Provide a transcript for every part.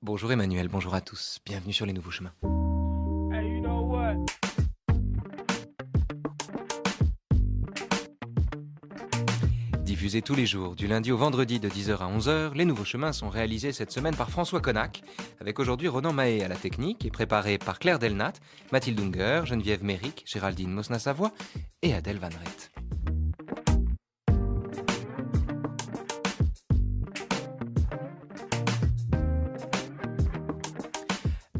Bonjour Emmanuel, bonjour à tous, bienvenue sur les nouveaux chemins. Hey, you know what? Diffusés tous les jours, du lundi au vendredi de 10h à 11h, les nouveaux chemins sont réalisés cette semaine par François Connac, avec aujourd'hui Ronan Mahé à la technique et préparé par Claire Delnat, Mathilde Unger, Geneviève Méric, Géraldine Mosna-Savoie et Adèle Van Rett.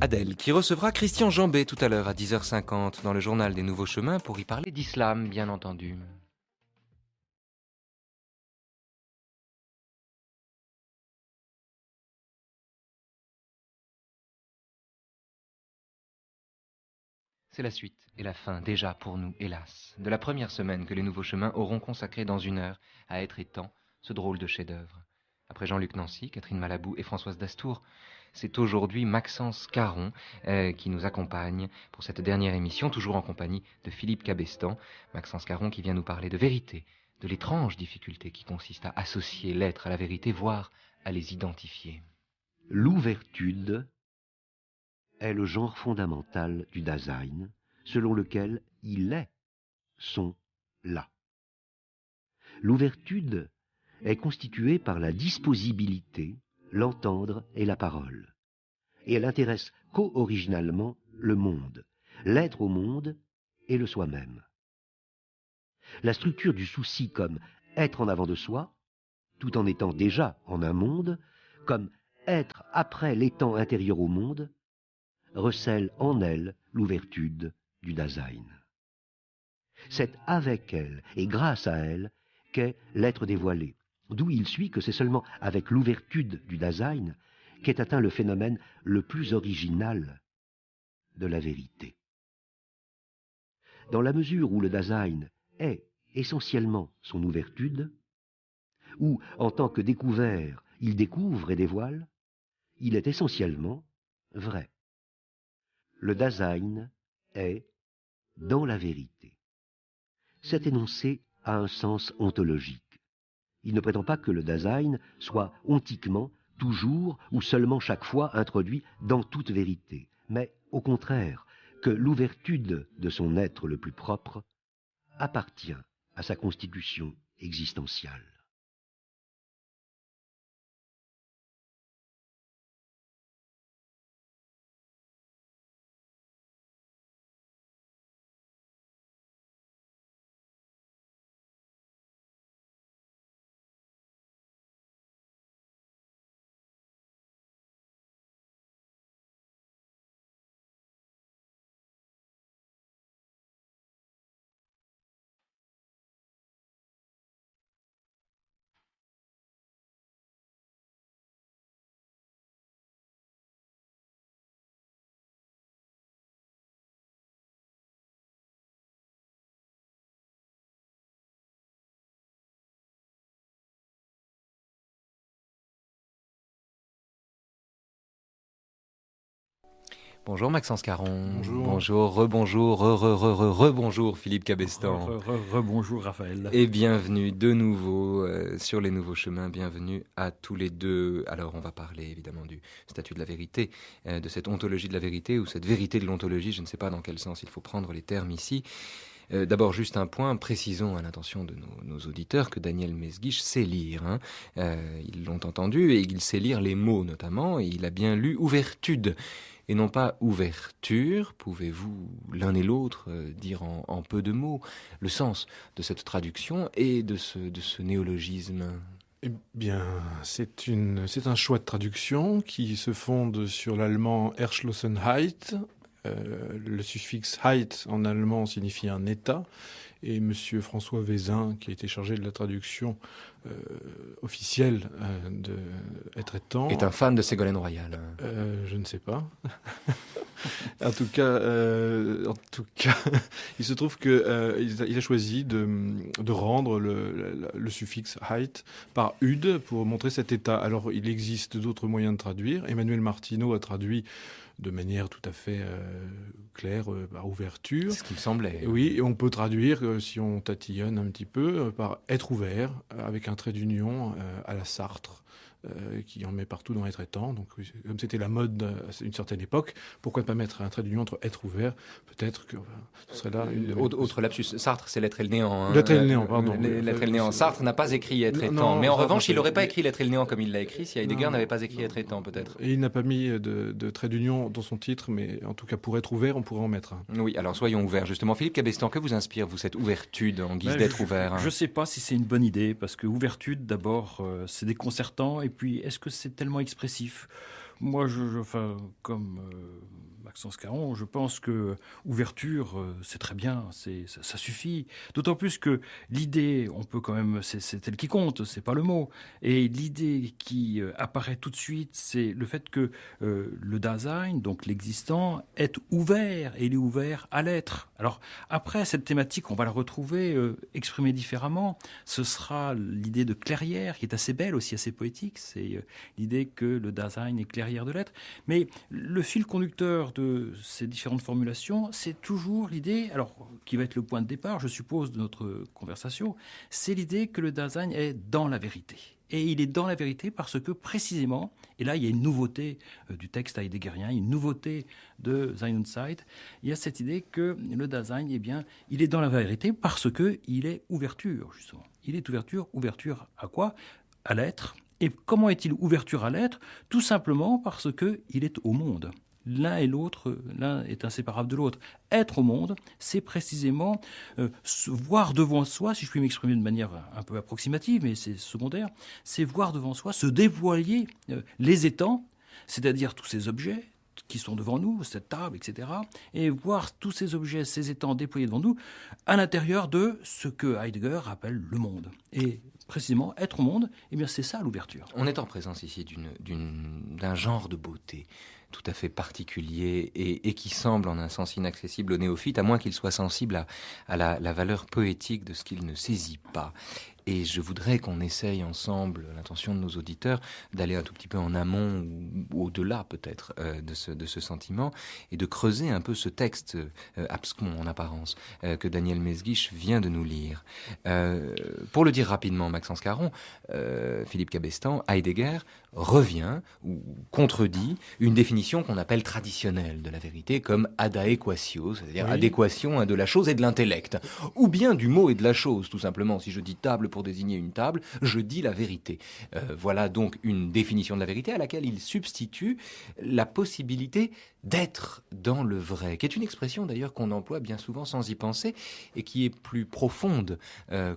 Adèle, qui recevra Christian Jambet tout à l'heure à 10h50 dans le journal des Nouveaux Chemins pour y parler d'islam, bien entendu. C'est la suite et la fin, déjà pour nous, hélas, de la première semaine que les Nouveaux Chemins auront consacré dans une heure à Être et Temps, ce drôle de chef-d'œuvre. Après Jean-Luc Nancy, Catherine Malabou et Françoise Dastour, c'est aujourd'hui Maxence Caron qui nous accompagne pour cette dernière émission, toujours en compagnie de Philippe Cabestan. Maxence Caron qui vient nous parler de vérité, de l'étrange difficulté qui consiste à associer l'être à la vérité, voire à les identifier. L'ouvertude est le genre fondamental du Dasein, selon lequel il est son là. L'ouvertude est constituée par la disposibilité, l'entendre et la parole. Et elle intéresse co-originalement le monde, l'être au monde et le soi-même. La structure du souci comme être en avant de soi, tout en étant déjà en un monde, comme être après l'étant intérieur au monde, recèle en elle l'ouvertude du Dasein. C'est avec elle et grâce à elle qu'est l'être dévoilé, d'où il suit que c'est seulement avec l'ouvertude du Dasein qu'est atteint le phénomène le plus original de la vérité. Dans la mesure où le Dasein est essentiellement son ouvertude, où, en tant que découvert, il découvre et dévoile, il est essentiellement vrai. Le Dasein est dans la vérité. Cet énoncé a un sens ontologique. Il ne prétend pas que le Dasein soit ontiquement, toujours ou seulement chaque fois introduit dans toute vérité, mais au contraire, que l'ouvertude de son être le plus propre appartient à sa constitution existentielle. Bonjour Maxence Caron. Bonjour. Bonjour, rebonjour, rebonjour Philippe Cabestan. Rebonjour Raphaël. Et bienvenue de nouveau sur les nouveaux chemins, bienvenue à tous les deux. Alors on va parler évidemment du statut de la vérité, de cette ontologie de la vérité ou cette vérité de l'ontologie, je ne sais pas dans quel sens il faut prendre les termes ici. D'abord, juste un point, précisons à l'intention de nos auditeurs que Daniel Mesguich sait lire. Ils l'ont entendu et il sait lire les mots notamment, et il a bien lu ouvertude et non pas ouverture. Pouvez-vous l'un et l'autre dire en peu de mots le sens de cette traduction et de ce néologisme ? Eh bien, c'est un choix de traduction qui se fonde sur l'allemand Erschlossenheit. Le suffixe Heit en allemand signifie un état. Et monsieur François Vézin, qui a été chargé de la traduction officielle de Être et Temps, est un fan de Ségolène Royal. Je ne sais pas. En tout cas, il se trouve que il a choisi de rendre le suffixe Heit par ud pour montrer cet état. Alors, il existe d'autres moyens de traduire. Emmanuel Martineau a traduit de manière tout à fait claire par ouverture. C'est ce qui me semblait. Oui, et on peut traduire, si on tatillonne un petit peu, par être ouvert, avec un trait d'union à la Sartre. qui en met partout dans Être étant. Donc, comme c'était la mode à une certaine époque, pourquoi ne pas mettre un trait d'union entre être ouvert? Peut-être que ce serait là une... Autre lapsus. Sartre, c'est l'être et le néant. Hein. L'être et le néant, pardon. L'être et le néant. Sartre n'a pas écrit Être étant. Mais en revanche, il n'aurait pas écrit l'être et le néant comme il l'a écrit si Heidegger n'avait pas écrit Être étant, peut-être. Et il n'a pas mis de trait d'union dans son titre, mais en tout cas, pour être ouvert, on pourrait en mettre un. Oui, alors soyons ouverts, justement. Philippe Cabestan, que vous inspire, vous, cette ouvertude en guise d'être ouvert? Je ne sais pas si c'est une bonne idée, parce que ouvertude, d'abord, c'est déconcertant, et puis est-ce que c'est tellement expressif? Moi, comme Maxence Caron, je pense que ouverture, c'est très bien, ça suffit. D'autant plus que l'idée, on peut quand même, c'est elle qui compte, c'est pas le mot. Et l'idée qui apparaît tout de suite, c'est le fait que le Dasein, donc l'existant, est ouvert, et il est ouvert à l'être. Alors après, cette thématique, on va la retrouver exprimée différemment. Ce sera l'idée de clairière, qui est assez belle aussi, assez poétique. C'est l'idée que le Dasein est clairière de l'être. Mais le fil conducteur de ces différentes formulations, c'est toujours l'idée, alors qui va être le point de départ, je suppose, de notre conversation, c'est l'idée que le Dasein est dans la vérité. Et il est dans la vérité parce que précisément, et là il y a une nouveauté du texte heideggerien, une nouveauté de Sein und Zeit, il y a cette idée que le Dasein, eh bien, il est dans la vérité parce qu'il est ouverture, justement. Il est ouverture à quoi? À l'être. Et comment est-il ouverture à l'être? Tout simplement parce qu'il est au monde. L'un et l'autre, l'un est inséparable de l'autre. Être au monde, c'est précisément se voir devant soi, si je puis m'exprimer de manière un peu approximative, mais c'est secondaire, c'est voir devant soi, se dévoiler les étangs, c'est-à-dire tous ces objets qui sont devant nous, cette table, etc., et voir tous ces objets, ces étangs déployés devant nous, à l'intérieur de ce que Heidegger appelle le monde. Et précisément, être au monde, eh bien, c'est ça l'ouverture. On est en présence ici d'un genre de beauté tout à fait particulier et qui semble en un sens inaccessible au néophyte, à moins qu'il soit sensible à la valeur poétique de ce qu'il ne saisit pas. Et je voudrais qu'on essaye ensemble, l'intention de nos auditeurs, d'aller un tout petit peu en amont ou au-delà peut-être de ce sentiment et de creuser un peu ce texte abscon en apparence que Daniel Mesguich vient de nous lire. Pour le dire rapidement, Maxence Caron, Philippe Cabestan, Heidegger revient ou contredit une définition qu'on appelle traditionnelle de la vérité comme adaequatio, c'est-à-dire adéquation de la chose et de l'intellect, ou bien du mot et de la chose, tout simplement. Si je dis table pour désigner une table, je dis la vérité. Voilà donc une définition de la vérité à laquelle il substitue la possibilité d'être dans le vrai, qui est une expression d'ailleurs qu'on emploie bien souvent sans y penser et qui est plus profonde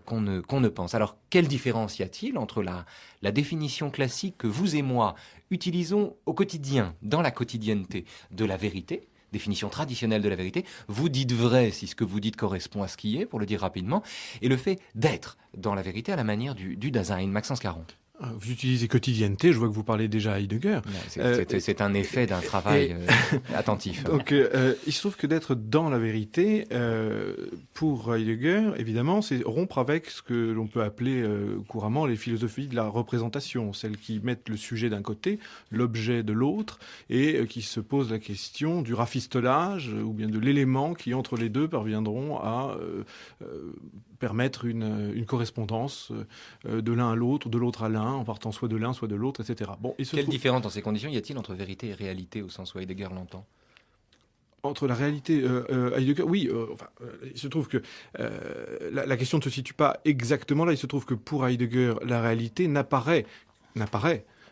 qu'on ne pense. Alors, quelle différence y a-t-il entre la définition classique que vous et moi utilisons au quotidien, dans la quotidienneté de la vérité, définition traditionnelle de la vérité, vous dites vrai si ce que vous dites correspond à ce qui est, pour le dire rapidement, et le fait d'être dans la vérité à la manière du Dasein. Maxence Caron. Vous utilisez quotidienneté, je vois que vous parlez déjà à Heidegger. C'est un effet d'un travail attentif. Donc, il se trouve que d'être dans la vérité, pour Heidegger, évidemment, c'est rompre avec ce que l'on peut appeler couramment les philosophies de la représentation, celles qui mettent le sujet d'un côté, l'objet de l'autre, et qui se posent la question du rafistolage, ou bien de l'élément qui, entre les deux, parviendront à permettre une correspondance de l'un à l'autre, de l'autre à l'un, en partant soit de l'un, soit de l'autre, etc. Bon, Quelle différence dans ces conditions y a-t-il entre vérité et réalité au sens où Heidegger l'entend? Entre la réalité, Heidegger, oui, il se trouve que la question ne se situe pas exactement là. Il se trouve que pour Heidegger, la réalité n'apparaît.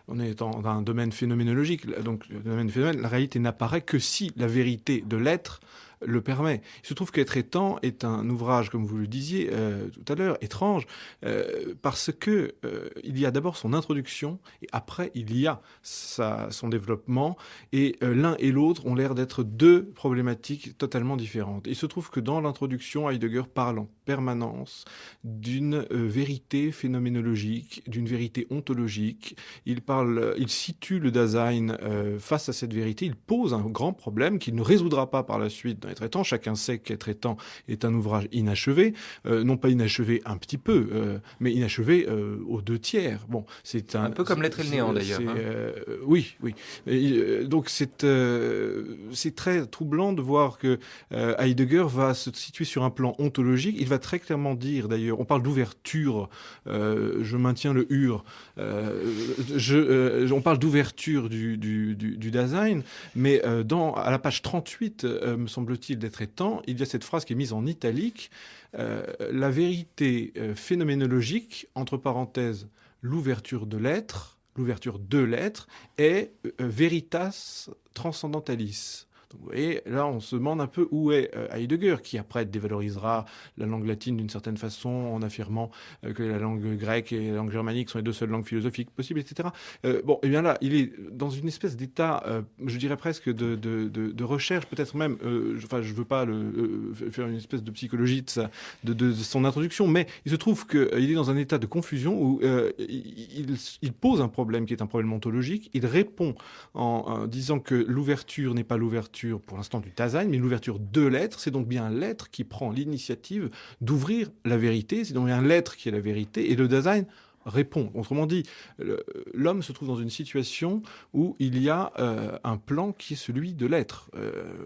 On est dans un domaine phénoménologique, donc le domaine phénomène, la réalité n'apparaît que si la vérité de l'être le permet. Il se trouve qu'Être étant est un ouvrage, comme vous le disiez tout à l'heure, étrange, parce que il y a d'abord son introduction, et après il y a son développement, et l'un et l'autre ont l'air d'être deux problématiques totalement différentes. Il se trouve que dans l'introduction, Heidegger parle en permanence d'une vérité phénoménologique, d'une vérité ontologique. Il situe le Dasein face à cette vérité, il pose un grand problème qu'il ne résoudra pas par la suite un être étant. Chacun sait qu'être étant est un ouvrage inachevé, non pas inachevé un petit peu, mais inachevé aux 2/3. Bon, c'est un peu comme l'être et le néant d'ailleurs. Oui. Donc c'est très troublant de voir que Heidegger va se situer sur un plan ontologique. Il va très clairement dire, d'ailleurs, on parle d'ouverture, je maintiens le ur, on parle d'ouverture du Dasein, mais à la page 38, me semble-t-il, d'être étant, il y a cette phrase qui est mise en italique, la vérité phénoménologique, entre parenthèses, l'ouverture de l'être est veritas transcendentalis. Donc, vous voyez, là, on se demande un peu où est Heidegger, qui après dévalorisera la langue latine d'une certaine façon en affirmant que la langue grecque et la langue germanique sont les deux seules langues philosophiques possibles, etc. Bon, et bien là, il est dans une espèce d'état, je dirais presque de recherche, peut-être même, je veux pas faire une espèce de psychologie de son introduction, mais il se trouve qu'il est dans un état de confusion où il pose un problème qui est un problème ontologique, il répond en disant que l'ouverture n'est pas l'ouverture pour l'instant du Dasein, mais l'ouverture de l'être, c'est donc bien l'être qui prend l'initiative d'ouvrir la vérité, c'est donc bien l'être qui est la vérité, et le Dasein répond. Autrement dit, l'homme se trouve dans une situation où il y a un plan qui est celui de l'être.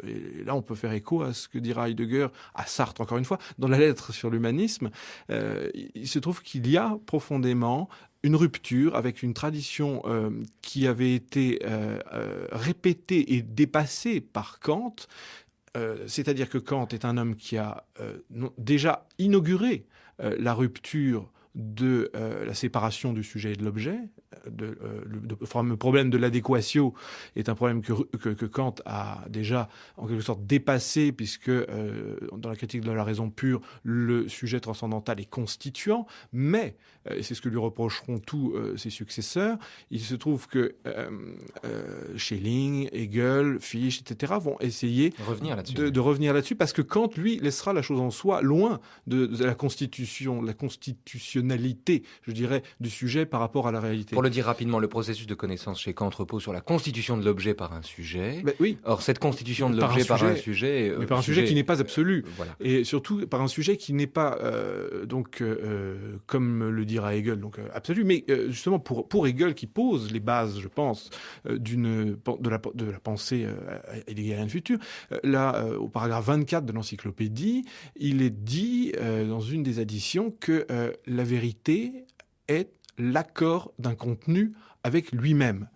Et là, on peut faire écho à ce que dira Heidegger, à Sartre encore une fois, dans la lettre sur l'humanisme. Il se trouve qu'il y a profondément une rupture avec une tradition qui avait été répétée et dépassée par Kant. C'est-à-dire que Kant est un homme qui a déjà inauguré la rupture de la séparation du sujet et de l'objet. Le fameux problème de l'adéquatio est un problème que Kant a déjà en quelque sorte dépassé, puisque dans la critique de la raison pure, le sujet transcendantal est constituant, mais, et c'est ce que lui reprocheront tous ses successeurs, il se trouve que Schelling, Hegel, Fichte, etc. vont essayer de revenir là-dessus, parce que Kant, lui, laissera la chose en soi loin de la constitution, la constitutionnalité, je dirais, du sujet par rapport à la réalité. Pour le dire rapidement, le processus de connaissance chez Kant repose sur la constitution de l'objet par un sujet. Ben, oui. Or, cette constitution de l'objet par un sujet... mais par un sujet qui n'est pas absolu. Voilà. Et surtout, par un sujet qui n'est pas, comme le dira Hegel, absolu. Mais justement, pour Hegel, qui pose les bases, je pense, de la pensée heideggerienne future, là, au paragraphe 24 de l'encyclopédie, il est dit, dans une des additions, que la vérité est l'accord d'un contenu avec lui-même.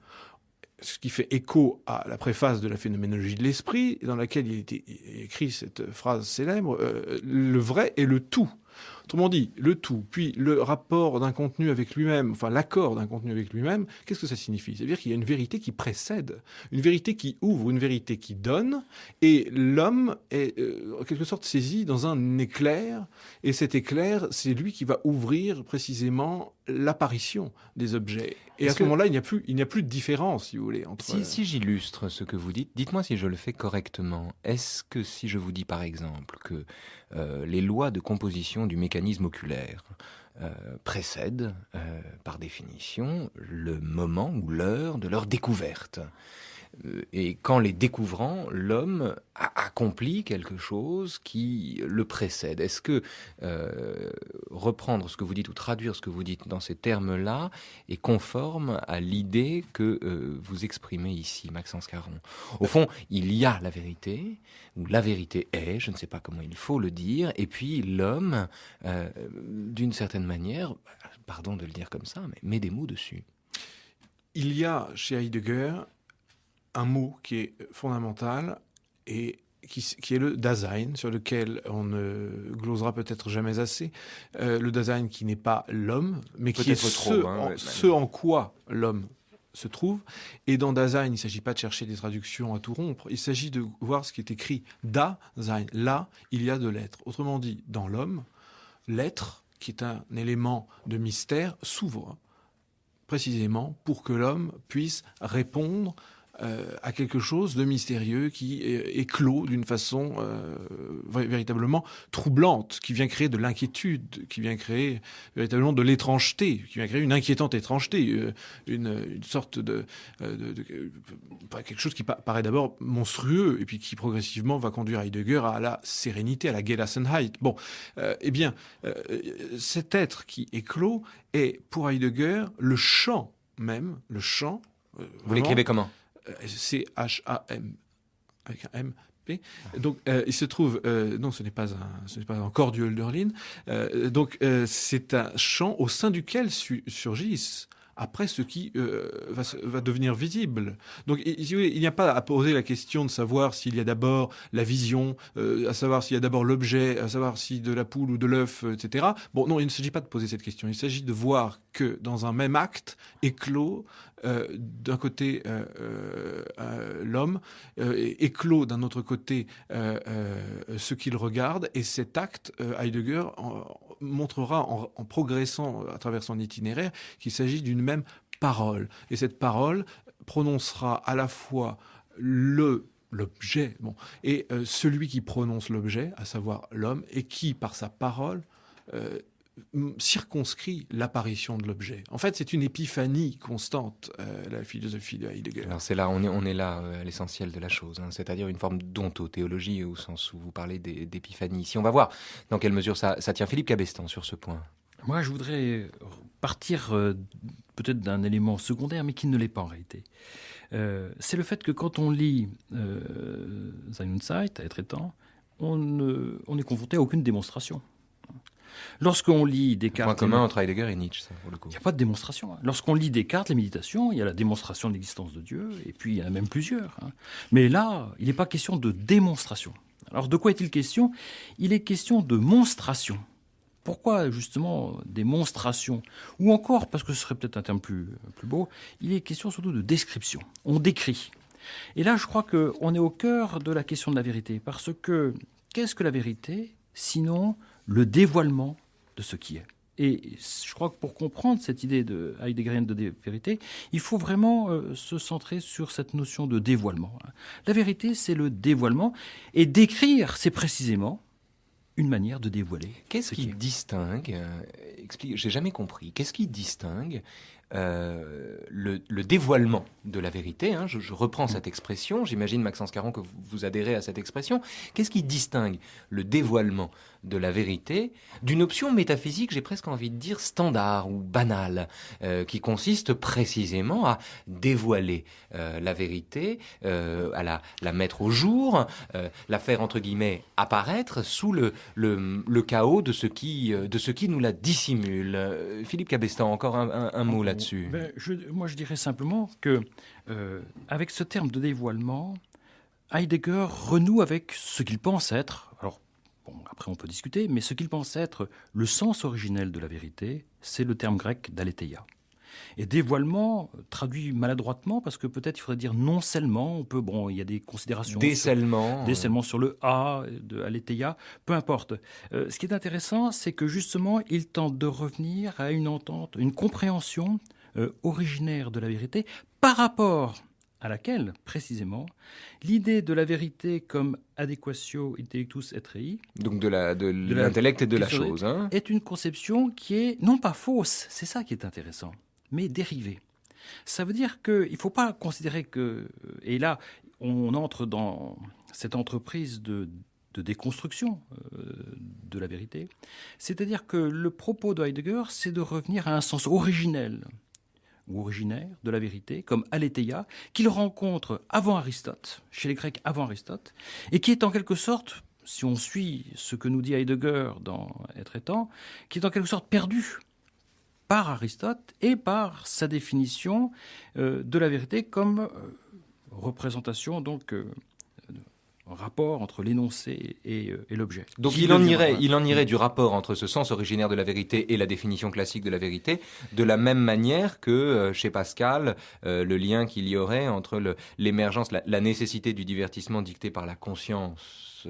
Ce qui fait écho à la préface de la phénoménologie de l'esprit, dans laquelle il était écrit cette phrase célèbre, le vrai est le tout. Autrement dit, le tout, puis le rapport d'un contenu avec lui-même, enfin l'accord d'un contenu avec lui-même, qu'est-ce que ça signifie ? C'est-à-dire qu'il y a une vérité qui précède, une vérité qui ouvre, une vérité qui donne, et l'homme est en quelque sorte saisi dans un éclair, et cet éclair, c'est lui qui va ouvrir précisément l'apparition des objets. Et à ce moment-là, il n'y a plus de différence, si vous voulez, entre... Si j'illustre ce que vous dites, dites-moi si je le fais correctement. Est-ce que si je vous dis par exemple que les lois de composition du mécanisme oculaire précèdent, par définition, le moment ou l'heure de leur découverte. Et qu'en les découvrant, l'homme a accompli quelque chose qui le précède. Est-ce que reprendre ce que vous dites ou traduire ce que vous dites dans ces termes-là est conforme à l'idée que vous exprimez ici, Maxence Caron ? Au fond, il y a la vérité, ou la vérité est, je ne sais pas comment il faut le dire, et puis l'homme, d'une certaine manière, pardon de le dire comme ça, mais met des mots dessus. Il y a chez Heidegger un mot qui est fondamental et qui est le Dasein, sur lequel on ne glosera peut-être jamais assez. Le Dasein qui n'est pas l'homme, mais qui est ce en quoi l'homme se trouve. Et dans Dasein, il ne s'agit pas de chercher des traductions à tout rompre, il s'agit de voir ce qui est écrit Dasein. Là, il y a de l'être. Autrement dit, dans l'homme, l'être, qui est un élément de mystère, s'ouvre précisément pour que l'homme puisse répondre à quelque chose de mystérieux qui éclot d'une façon véritablement troublante, qui vient créer de l'inquiétude, qui vient créer véritablement de l'étrangeté, qui vient créer une inquiétante étrangeté, une sorte de quelque chose qui paraît d'abord monstrueux et puis qui progressivement va conduire Heidegger à la sérénité, à la Gelassenheit. Bon, cet être qui éclot est pour Heidegger le chant même, le chant. Vous l'écrivez comment ? C-H-A-M, avec un M, P. Donc, il se trouve, non, ce n'est pas encore du Hölderlin. Donc, c'est un chant au sein duquel surgissent après ce qui va devenir visible. Donc il n'y a pas à poser la question de savoir s'il y a d'abord la vision, à savoir s'il y a d'abord l'objet, à savoir si de la poule ou de l'œuf, etc. Bon, non, il ne s'agit pas de poser cette question. Il s'agit de voir que dans un même acte éclos, d'un côté l'homme, éclos d'un autre côté ce qu'il regarde, et cet acte, Heidegger montrera en progressant à travers son itinéraire qu'il s'agit d'une même parole. Et cette parole prononcera à la fois l'objet et celui qui prononce l'objet, à savoir l'homme, et qui, par sa parole, circonscrit l'apparition de l'objet. En fait, c'est une épiphanie constante, la philosophie de Heidegger. Alors c'est là, on est là à l'essentiel de la chose, hein, c'est-à-dire une forme d'ontothéologie au sens où vous parlez d'épiphanie. Ici, on va voir dans quelle mesure ça tient. Philippe Cabestan sur ce point. Moi, je voudrais partir peut-être d'un élément secondaire, mais qui ne l'est pas en réalité. C'est le fait que quand on lit Sein und Zeit, Être et temps, on est confronté à aucune démonstration. Lorsqu'on lit Descartes... Point commun entre Heidegger et Nietzsche, ça, pour le coup. Il n'y a pas de démonstration. Lorsqu'on lit Descartes, les méditations, il y a la démonstration de l'existence de Dieu, et puis il y en a même plusieurs. Mais là, il n'est pas question de démonstration. Alors de quoi est-il question ? Il est question de monstration. Pourquoi justement démonstration ? Ou encore, parce que ce serait peut-être un terme plus beau, il est question surtout de description. On décrit. Et là, je crois qu'on est au cœur de la question de la vérité. Parce que, qu'est-ce que la vérité, sinon le dévoilement de ce qui est ? Et je crois que pour comprendre cette idée de heideggerienne de vérité, il faut vraiment se centrer sur cette notion de dévoilement. La vérité, c'est le dévoilement. Et décrire, c'est précisément une manière de dévoiler. Qu'est-ce qui distingue, j'ai jamais compris, qu'est-ce qui distingue le dévoilement de la vérité, hein, je reprends cette expression, j'imagine Maxence Caron que vous adhérez à cette expression, qu'est-ce qui distingue le dévoilement de la vérité d'une option métaphysique, j'ai presque envie de dire standard ou banale, qui consiste précisément à dévoiler la vérité, à la mettre au jour, la faire entre guillemets apparaître sous le chaos de ce qui nous la dissimule. Philippe Cabestan, encore un mot là-dessus. Moi, je dirais simplement que, avec ce terme de dévoilement, Heidegger renoue avec ce qu'il pense être. Alors, après on peut discuter, mais ce qu'il pense être le sens originel de la vérité, c'est le terme grec d'aletheia. Et dévoilement traduit maladroitement, parce que peut-être il faudrait dire non-scellement. Il y a des considérations. Décellement sur le A de aletheia, peu importe. Ce qui est intéressant, c'est que justement, il tente de revenir à une entente, une compréhension originaire de la vérité, par rapport à laquelle, précisément, l'idée de la vérité comme adequatio intellectus et rei, donc de l'intellect et de la chose, hein, est une conception qui est non pas fausse, c'est ça qui est intéressant, mais dérivée. Ça veut dire qu'il ne faut pas considérer que... Et là, on entre dans cette entreprise de déconstruction de la vérité. C'est-à-dire que le propos de Heidegger, c'est de revenir à un sens originel ou originaire de la vérité, comme aletheia, qu'il rencontre avant Aristote, chez les Grecs avant Aristote, et qui est en quelque sorte, si on suit ce que nous dit Heidegger dans Être et temps, qui est en quelque sorte perdu par Aristote et par sa définition de la vérité comme représentation, donc rapport entre l'énoncé et l'objet. Donc il en irait du rapport entre ce sens originaire de la vérité et la définition classique de la vérité, de la même manière que chez Pascal, le lien qu'il y aurait entre l'émergence, la nécessité du divertissement dicté par la conscience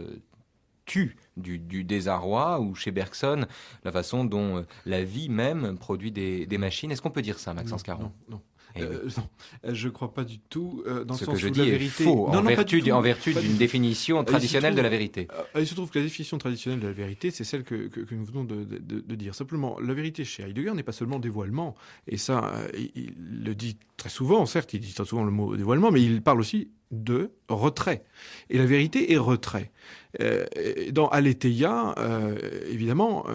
du désarroi, ou chez Bergson, la façon dont la vie même produit des machines. Est-ce qu'on peut dire ça, Maxence Caron ? Non. Eh oui. Non, je ne crois pas du tout. Dans Ce le que sens je où dis la est vérité... faux, Non, non, pas du tout. en vertu Pas d'une du tout. définition traditionnelle de la vérité. Il se trouve que la définition traditionnelle de la vérité, c'est celle que nous venons de dire. Simplement, la vérité chez Heidegger n'est pas seulement dévoilement. Et ça, il le dit très souvent, certes, il dit très souvent le mot dévoilement, mais il parle aussi de retrait. Et la vérité est retrait. Dans Aletheia, évidemment,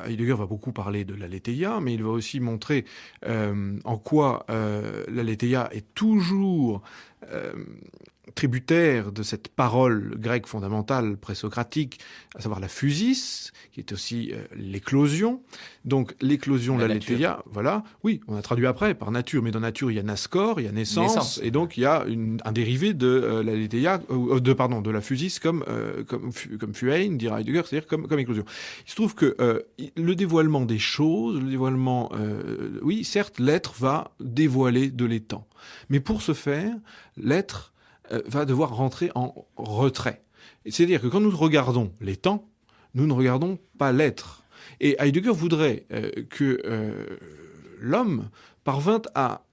Heidegger va beaucoup parler de l'Aletheia, mais il va aussi montrer en quoi l'Aletheia est toujours tributaire de cette parole grecque fondamentale présocratique, à savoir la physis, qui est aussi l'éclosion. Donc l'éclosion, l'Aletheia, voilà. Oui, on a traduit après par nature, mais dans nature il y a naskor, il y a naissance. Et donc il y a un dérivé de l'Aletheia, de la physis comme Fuein, dira Heidegger, c'est-à-dire comme éclosion. Il se trouve que le dévoilement des choses, oui, certes, l'être va dévoiler de l'étang. Mais pour ce faire, l'être va devoir rentrer en retrait. C'est-à-dire que quand nous regardons l'étang, nous ne regardons pas l'être. Et Heidegger voudrait que l'homme parvint à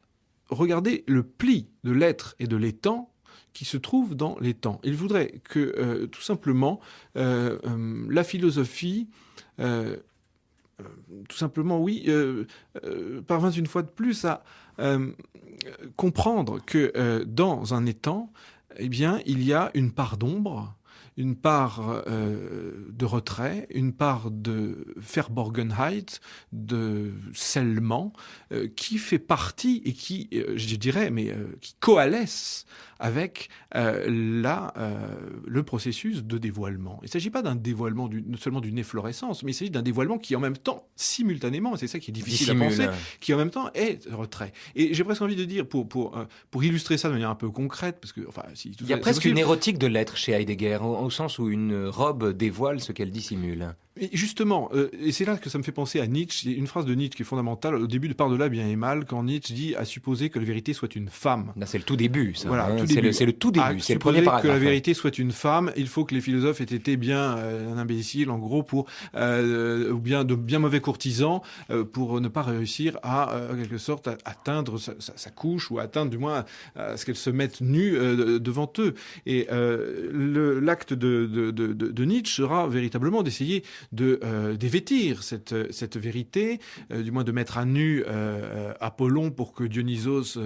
regarder le pli de l'être et de l'étang qui se trouve dans l'étang. Il voudrait que, tout simplement, la philosophie... tout simplement, oui, parvint une fois de plus à comprendre que dans un étang, eh bien, il y a une part d'ombre, une part de retrait, une part de Verborgenheit, de scellement, qui fait partie et qui, je dirais, qui coalesce avec le processus de dévoilement. Il ne s'agit pas d'un dévoilement seulement d'une efflorescence, mais il s'agit d'un dévoilement qui en même temps, simultanément, et c'est ça qui est difficile à penser, qui en même temps est retrait. Et j'ai presque envie de dire, pour illustrer ça de manière un peu concrète, parce que, enfin, si il y a presque une érotique de l'être chez Heidegger, au sens où une robe dévoile ce qu'elle dissimule. Et justement, et c'est là que ça me fait penser à Nietzsche. Il y a une phrase de Nietzsche qui est fondamentale au début de Par-delà bien et mal, quand Nietzsche dit à supposer que la vérité soit une femme. Là, c'est le tout début, ça. Voilà, hein, c'est le tout début, c'est le premier paragraphe. Que la vérité soit une femme, il faut que les philosophes aient été bien un imbécile, en gros, ou bien de bien mauvais courtisans, pour ne pas réussir à en quelque sorte atteindre sa couche, ou atteindre du moins à ce qu'elle se mette nue devant eux. Et l'acte de Nietzsche sera véritablement d'essayer de dévêtir cette vérité, du moins de mettre à nu Apollon pour que Dionysos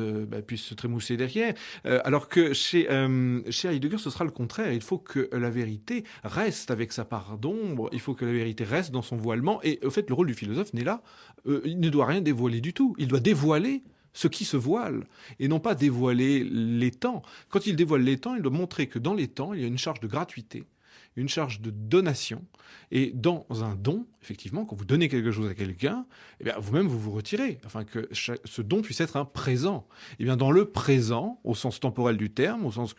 puisse se trémousser derrière, alors que chez Heidegger ce sera le contraire. Il faut que la vérité reste avec sa part d'ombre, il faut que la vérité reste dans son voilement, et au fait le rôle du philosophe n'est là, il ne doit rien dévoiler du tout, il doit dévoiler ce qui se voile, et non pas dévoiler l'étang. Quand il dévoile l'étang, il doit montrer que dans l'étang, il y a une charge de gratuité, une charge de donation. Et dans un don, effectivement, quand vous donnez quelque chose à quelqu'un, eh bien, vous-même, vous vous retirez, afin que ce don puisse être un présent. Et bien, dans le présent, au sens temporel du terme, au sens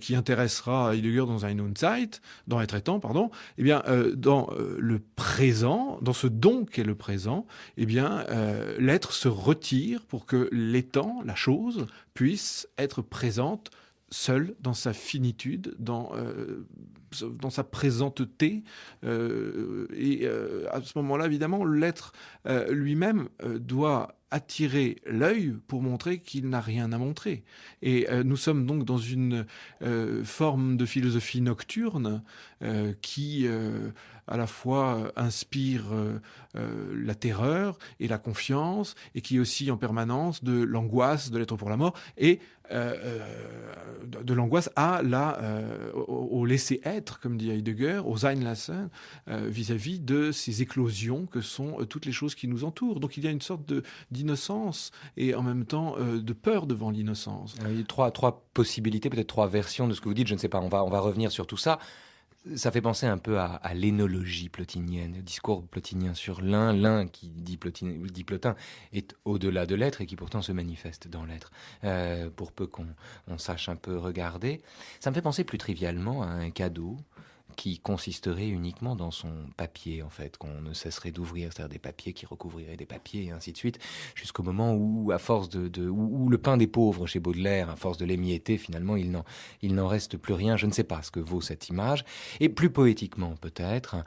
qui intéressera Heidegger dans Ein und Zeit, dans Être et Temps, pardon, eh bien, dans le présent, dans ce don qu'est le présent, eh bien, l'être se retire pour que l'étant, la chose, puisse être présente seul dans sa finitude, dans sa présenteté, et à ce moment-là, évidemment, l'être lui-même doit attirer l'œil pour montrer qu'il n'a rien à montrer. Et nous sommes donc dans une forme de philosophie nocturne qui à la fois inspire la terreur et la confiance, et qui est aussi en permanence de l'angoisse de l'être pour la mort, et de l'angoisse au laisser-être, comme dit Heidegger, au Seinlassen, vis-à-vis de ces éclosions que sont toutes les choses qui nous entourent. Donc il y a une sorte d'innocence et en même temps de peur devant l'innocence. Il y a trois possibilités, peut-être trois versions de ce que vous dites, je ne sais pas, on va revenir sur tout ça. Ça fait penser un peu à l'énologie plotinienne, le discours plotinien sur l'un qui dit Plotin est au-delà de l'être et qui pourtant se manifeste dans l'être, pour peu qu'on sache un peu regarder. Ça me fait penser plus trivialement à un cadeau qui consisterait uniquement dans son papier, en fait, qu'on ne cesserait d'ouvrir, c'est-à-dire des papiers qui recouvriraient des papiers, et ainsi de suite, jusqu'au moment où, à force où le pain des pauvres chez Baudelaire, à force de l'émietter, finalement, il n'en reste plus rien. Je ne sais pas ce que vaut cette image. Et plus poétiquement, peut-être,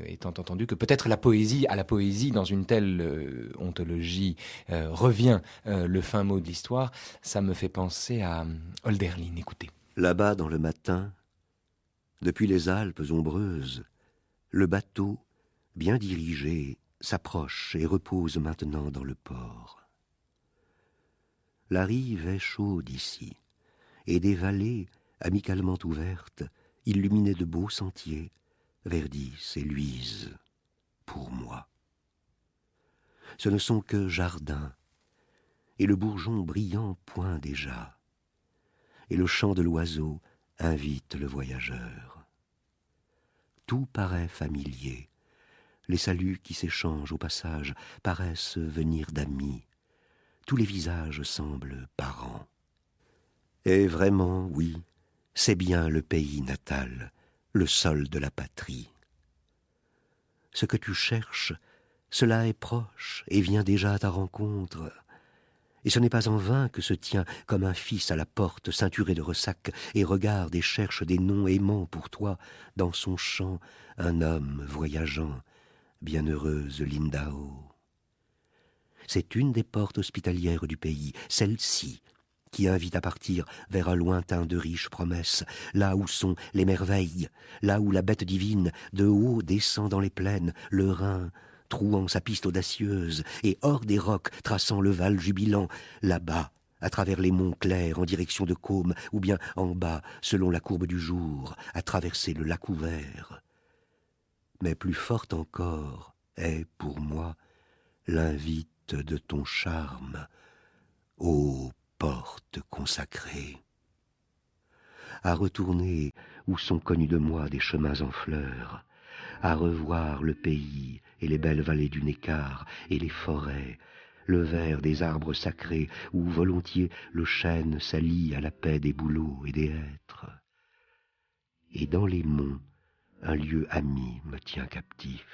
étant entendu que peut-être à la poésie, dans une telle ontologie, revient le fin mot de l'histoire, ça me fait penser à Hölderlin. Écoutez. Là-bas, dans le matin, depuis les Alpes ombreuses, le bateau, bien dirigé, s'approche et repose maintenant dans le port. La rive est chaude ici, et des vallées, amicalement ouvertes, illuminaient de beaux sentiers, verdissent et luisent pour moi. Ce ne sont que jardins, et le bourgeon brillant point déjà, et le chant de l'oiseau invite le voyageur. Tout paraît familier, les saluts qui s'échangent au passage paraissent venir d'amis, tous les visages semblent parents. Et vraiment, oui, c'est bien le pays natal, le sol de la patrie. Ce que tu cherches, cela est proche et vient déjà à ta rencontre. Et ce n'est pas en vain que se tient comme un fils à la porte ceinturé de ressac et regarde et cherche des noms aimants pour toi dans son champ un homme voyageant, bienheureuse Lindao. C'est une des portes hospitalières du pays, celle-ci, qui invite à partir vers un lointain de riches promesses, là où sont les merveilles, là où la bête divine de haut descend dans les plaines, le Rhin, trouant sa piste audacieuse, et hors des rocs traçant le val jubilant, là-bas, à travers les monts clairs en direction de Côme, ou bien en bas, selon la courbe du jour, à traverser le lac ouvert. Mais plus forte encore est, pour moi, l'invite de ton charme, ô porte consacrée. À retourner où sont connus de moi des chemins en fleurs, à revoir le pays et les belles vallées du Neckar et les forêts, le vert des arbres sacrés où volontiers le chêne s'allie à la paix des bouleaux et des hêtres. Et dans les monts, un lieu ami me tient captif.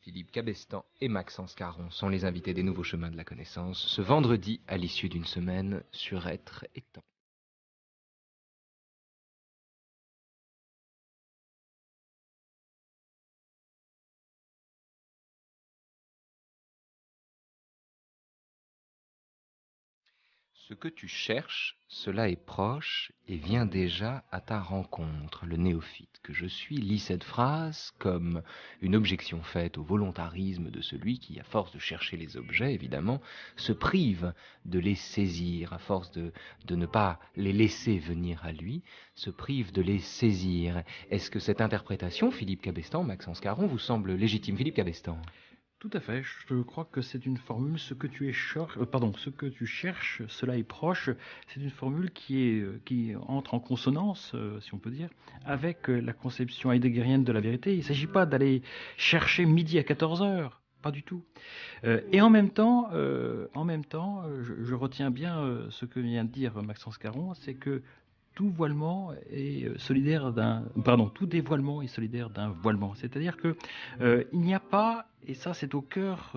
Philippe Cabestan et Maxence Caron sont les invités des Nouveaux Chemins de la Connaissance ce vendredi à l'issue d'une semaine sur Être et Temps. Ce que tu cherches, cela est proche et vient déjà à ta rencontre. Le néophyte que je suis lit cette phrase comme une objection faite au volontarisme de celui qui, à force de chercher les objets, évidemment, se prive de les saisir, à force de ne pas les laisser venir à lui, se prive de les saisir. Est-ce que cette interprétation, Philippe Cabestan, Maxence Caron, vous semble légitime, Philippe Cabestan? Tout à fait, je crois que c'est une formule, ce que tu cherches, cela est proche, c'est une formule qui entre en consonance, si on peut dire, avec la conception heideggerienne de la vérité. Il ne s'agit pas d'aller chercher midi à 14 heures, pas du tout. Et en même temps, je retiens bien ce que vient de dire Maxence Caron, c'est que tout dévoilement est solidaire d'un voilement. C'est-à-dire que il n'y a pas, et ça c'est au cœur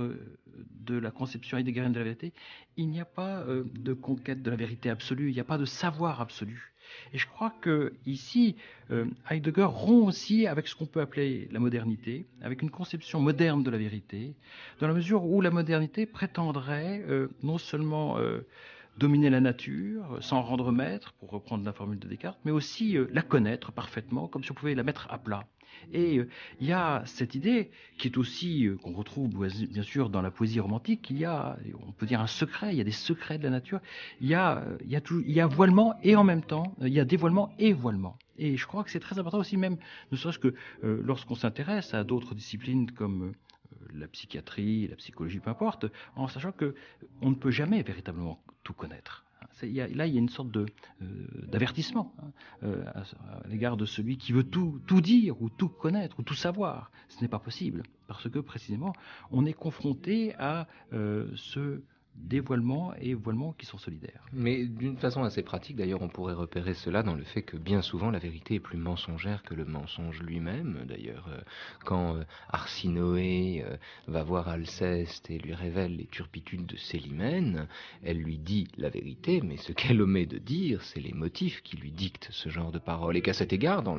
de la conception heideggerienne de la vérité, il n'y a pas de conquête de la vérité absolue, il n'y a pas de savoir absolu. Et je crois que ici, Heidegger rompt aussi avec ce qu'on peut appeler la modernité, avec une conception moderne de la vérité, dans la mesure où la modernité prétendrait non seulement dominer la nature, s'en rendre maître, pour reprendre la formule de Descartes, mais aussi la connaître parfaitement, comme si on pouvait la mettre à plat. Et il y a cette idée qui est aussi, qu'on retrouve bien sûr dans la poésie romantique, qu'il y a, on peut dire un secret, il y a des secrets de la nature, il y a voilement et en même temps, il y a dévoilement et voilement. Et je crois que c'est très important aussi, même, ne serait-ce que lorsqu'on s'intéresse à d'autres disciplines comme la psychiatrie, la psychologie, peu importe, en sachant que on ne peut jamais véritablement tout connaître. Là, il y a une sorte d'avertissement à l'égard de celui qui veut tout dire, ou tout connaître, ou tout savoir. Ce n'est pas possible, parce que précisément, on est confronté à ce dévoilement et voilement qui sont solidaires. Mais d'une façon assez pratique, d'ailleurs, on pourrait repérer cela dans le fait que bien souvent la vérité est plus mensongère que le mensonge lui-même. D'ailleurs, quand Arsinoé va voir Alceste et lui révèle les turpitudes de Célimène, elle lui dit la vérité, mais ce qu'elle omet de dire, c'est les motifs qui lui dictent ce genre de paroles. Et qu'à cet égard, dans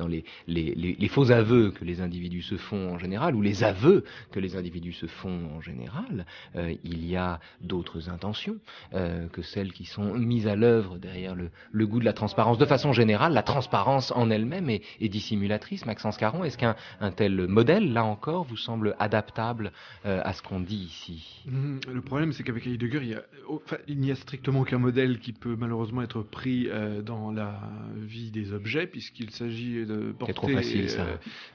les faux aveux que les individus se font en général, ou les aveux que les individus se font en général, il y a d'autres intentions que celles qui sont mises à l'œuvre derrière le goût de la transparence. De façon générale, la transparence en elle-même est dissimulatrice. Maxence Caron, est-ce qu'un tel modèle, là encore, vous semble adaptable à ce qu'on dit ici? Le problème, c'est qu'avec Heidegger, il n'y a strictement aucun modèle qui peut malheureusement être pris dans la vie des objets, puisqu'il s'agit de porter... C'est trop facile, ça.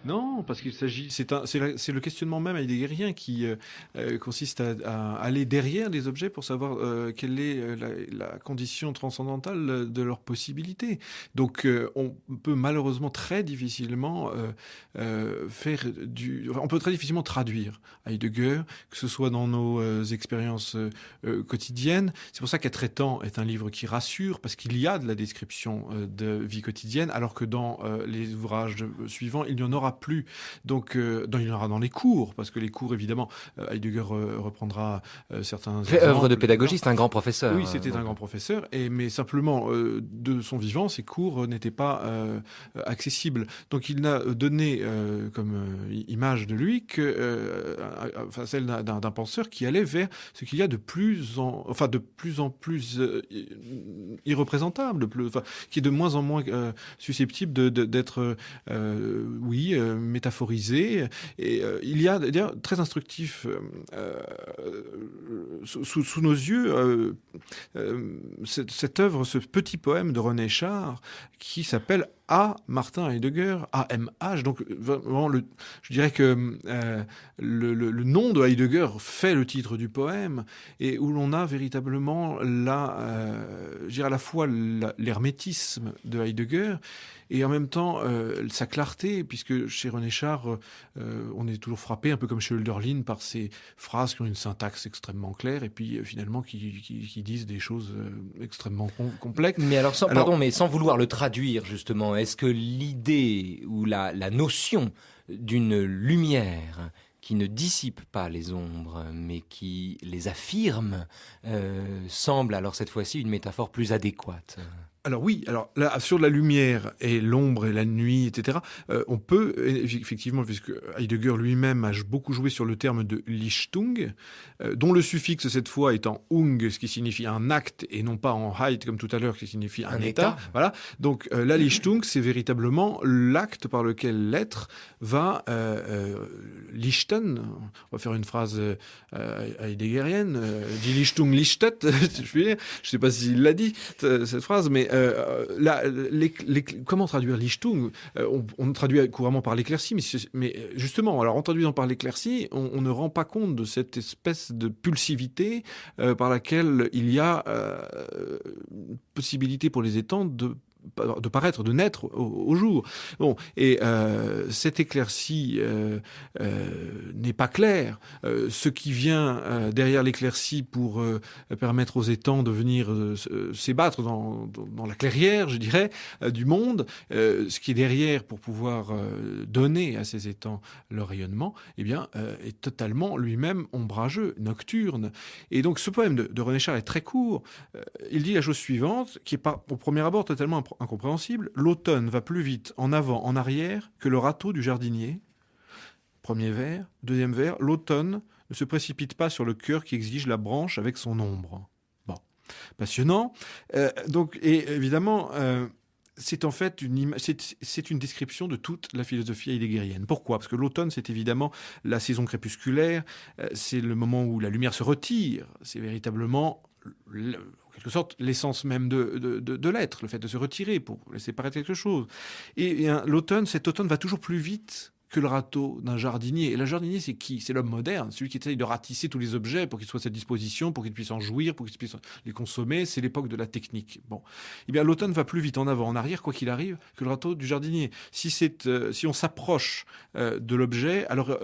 Non, parce qu'il s'agit... C'est le questionnement même heideggerien qui consiste à aller derrière des objets pour savoir quelle est la condition transcendantale de leur possibilité. Donc on peut malheureusement très difficilement on peut très difficilement traduire Heidegger, que ce soit dans nos expériences quotidiennes. C'est pour ça qu'Être-étant est un livre qui rassure, parce qu'il y a de la description de vie quotidienne, alors que dans les ouvrages suivants, il n'y en aura plus. Donc il y en aura dans les cours, parce que les cours, évidemment, Heidegger reprendra certains fait œuvre de pédagogie, c'est un grand professeur. Oui, c'était un grand professeur, mais simplement, de son vivant, ses cours n'étaient pas accessibles. Donc il n'a donné comme image de lui que celle d'un penseur qui allait vers ce qu'il y a de plus en plus irreprésentable, qui est de moins en moins susceptible d'être métaphorisé. Et il y a d'ailleurs très instructif sous nos yeux cette œuvre, ce petit poème de René Char qui s'appelle A. Martin Heidegger, AMH. Donc vraiment, je dirais que le nom de Heidegger fait le titre du poème, et où l'on a véritablement à la fois l'hermétisme de Heidegger et en même temps sa clarté, puisque chez René Char, on est toujours frappé, un peu comme chez Hölderlin, par ces phrases qui ont une syntaxe extrêmement claire et puis finalement qui disent des choses extrêmement complexes. Mais alors, sans vouloir le traduire justement, est-ce que l'idée ou la notion d'une lumière qui ne dissipe pas les ombres, mais qui les affirme, semble alors cette fois-ci une métaphore plus adéquate? Alors oui, alors là, sur la lumière et l'ombre et la nuit, etc., on peut, effectivement, puisque Heidegger lui-même a beaucoup joué sur le terme de Lichtung, dont le suffixe cette fois est en ung, ce qui signifie un acte, et non pas en heit, comme tout à l'heure, qui signifie un état. Voilà. Donc la Lichtung, c'est véritablement l'acte par lequel l'être va lichten, on va faire une phrase heideggerienne, die Lichtung lichtet, je ne sais pas s'il l'a dit, cette phrase, mais comment traduire Lichtung? On traduit couramment par l'éclaircie, mais justement, alors en traduisant par l'éclaircie, on ne rend pas compte de cette espèce de pulsivité par laquelle il y a possibilité pour les étangs de paraître, de naître au jour. Bon, et cette éclaircie n'est pas claire. Ce qui vient derrière l'éclaircie pour permettre aux étangs de venir s'ébattre dans la clairière, je dirais, du monde, ce qui est derrière pour pouvoir donner à ces étangs leur rayonnement, eh bien, est totalement lui-même ombrageux, nocturne. Et donc ce poème de René Char est très court. Il dit la chose suivante, qui est pas au premier abord totalement incompréhensible. L'automne va plus vite en avant, en arrière que le râteau du jardinier. Premier vers. Deuxième vers. L'automne ne se précipite pas sur le cœur qui exige la branche avec son ombre. Bon. passionnant. Et évidemment, c'est en fait c'est une description de toute la philosophie heideggerienne. Pourquoi ? Parce que l'automne, c'est évidemment la saison crépusculaire, c'est le moment où la lumière se retire, c'est véritablement, en quelque sorte, l'essence même de l'être, le fait de se retirer pour laisser paraître quelque chose. Et cet automne va toujours plus vite que le râteau d'un jardinier. Et le jardinier, c'est qui ? C'est l'homme moderne, celui qui essaye de ratisser tous les objets pour qu'ils soient à sa disposition, pour qu'il puisse en jouir, pour qu'il puisse les consommer. C'est l'époque de la technique. Bon. Eh bien, l'automne va plus vite en avant, en arrière, quoi qu'il arrive, que le râteau du jardinier. Si on s'approche de l'objet, alors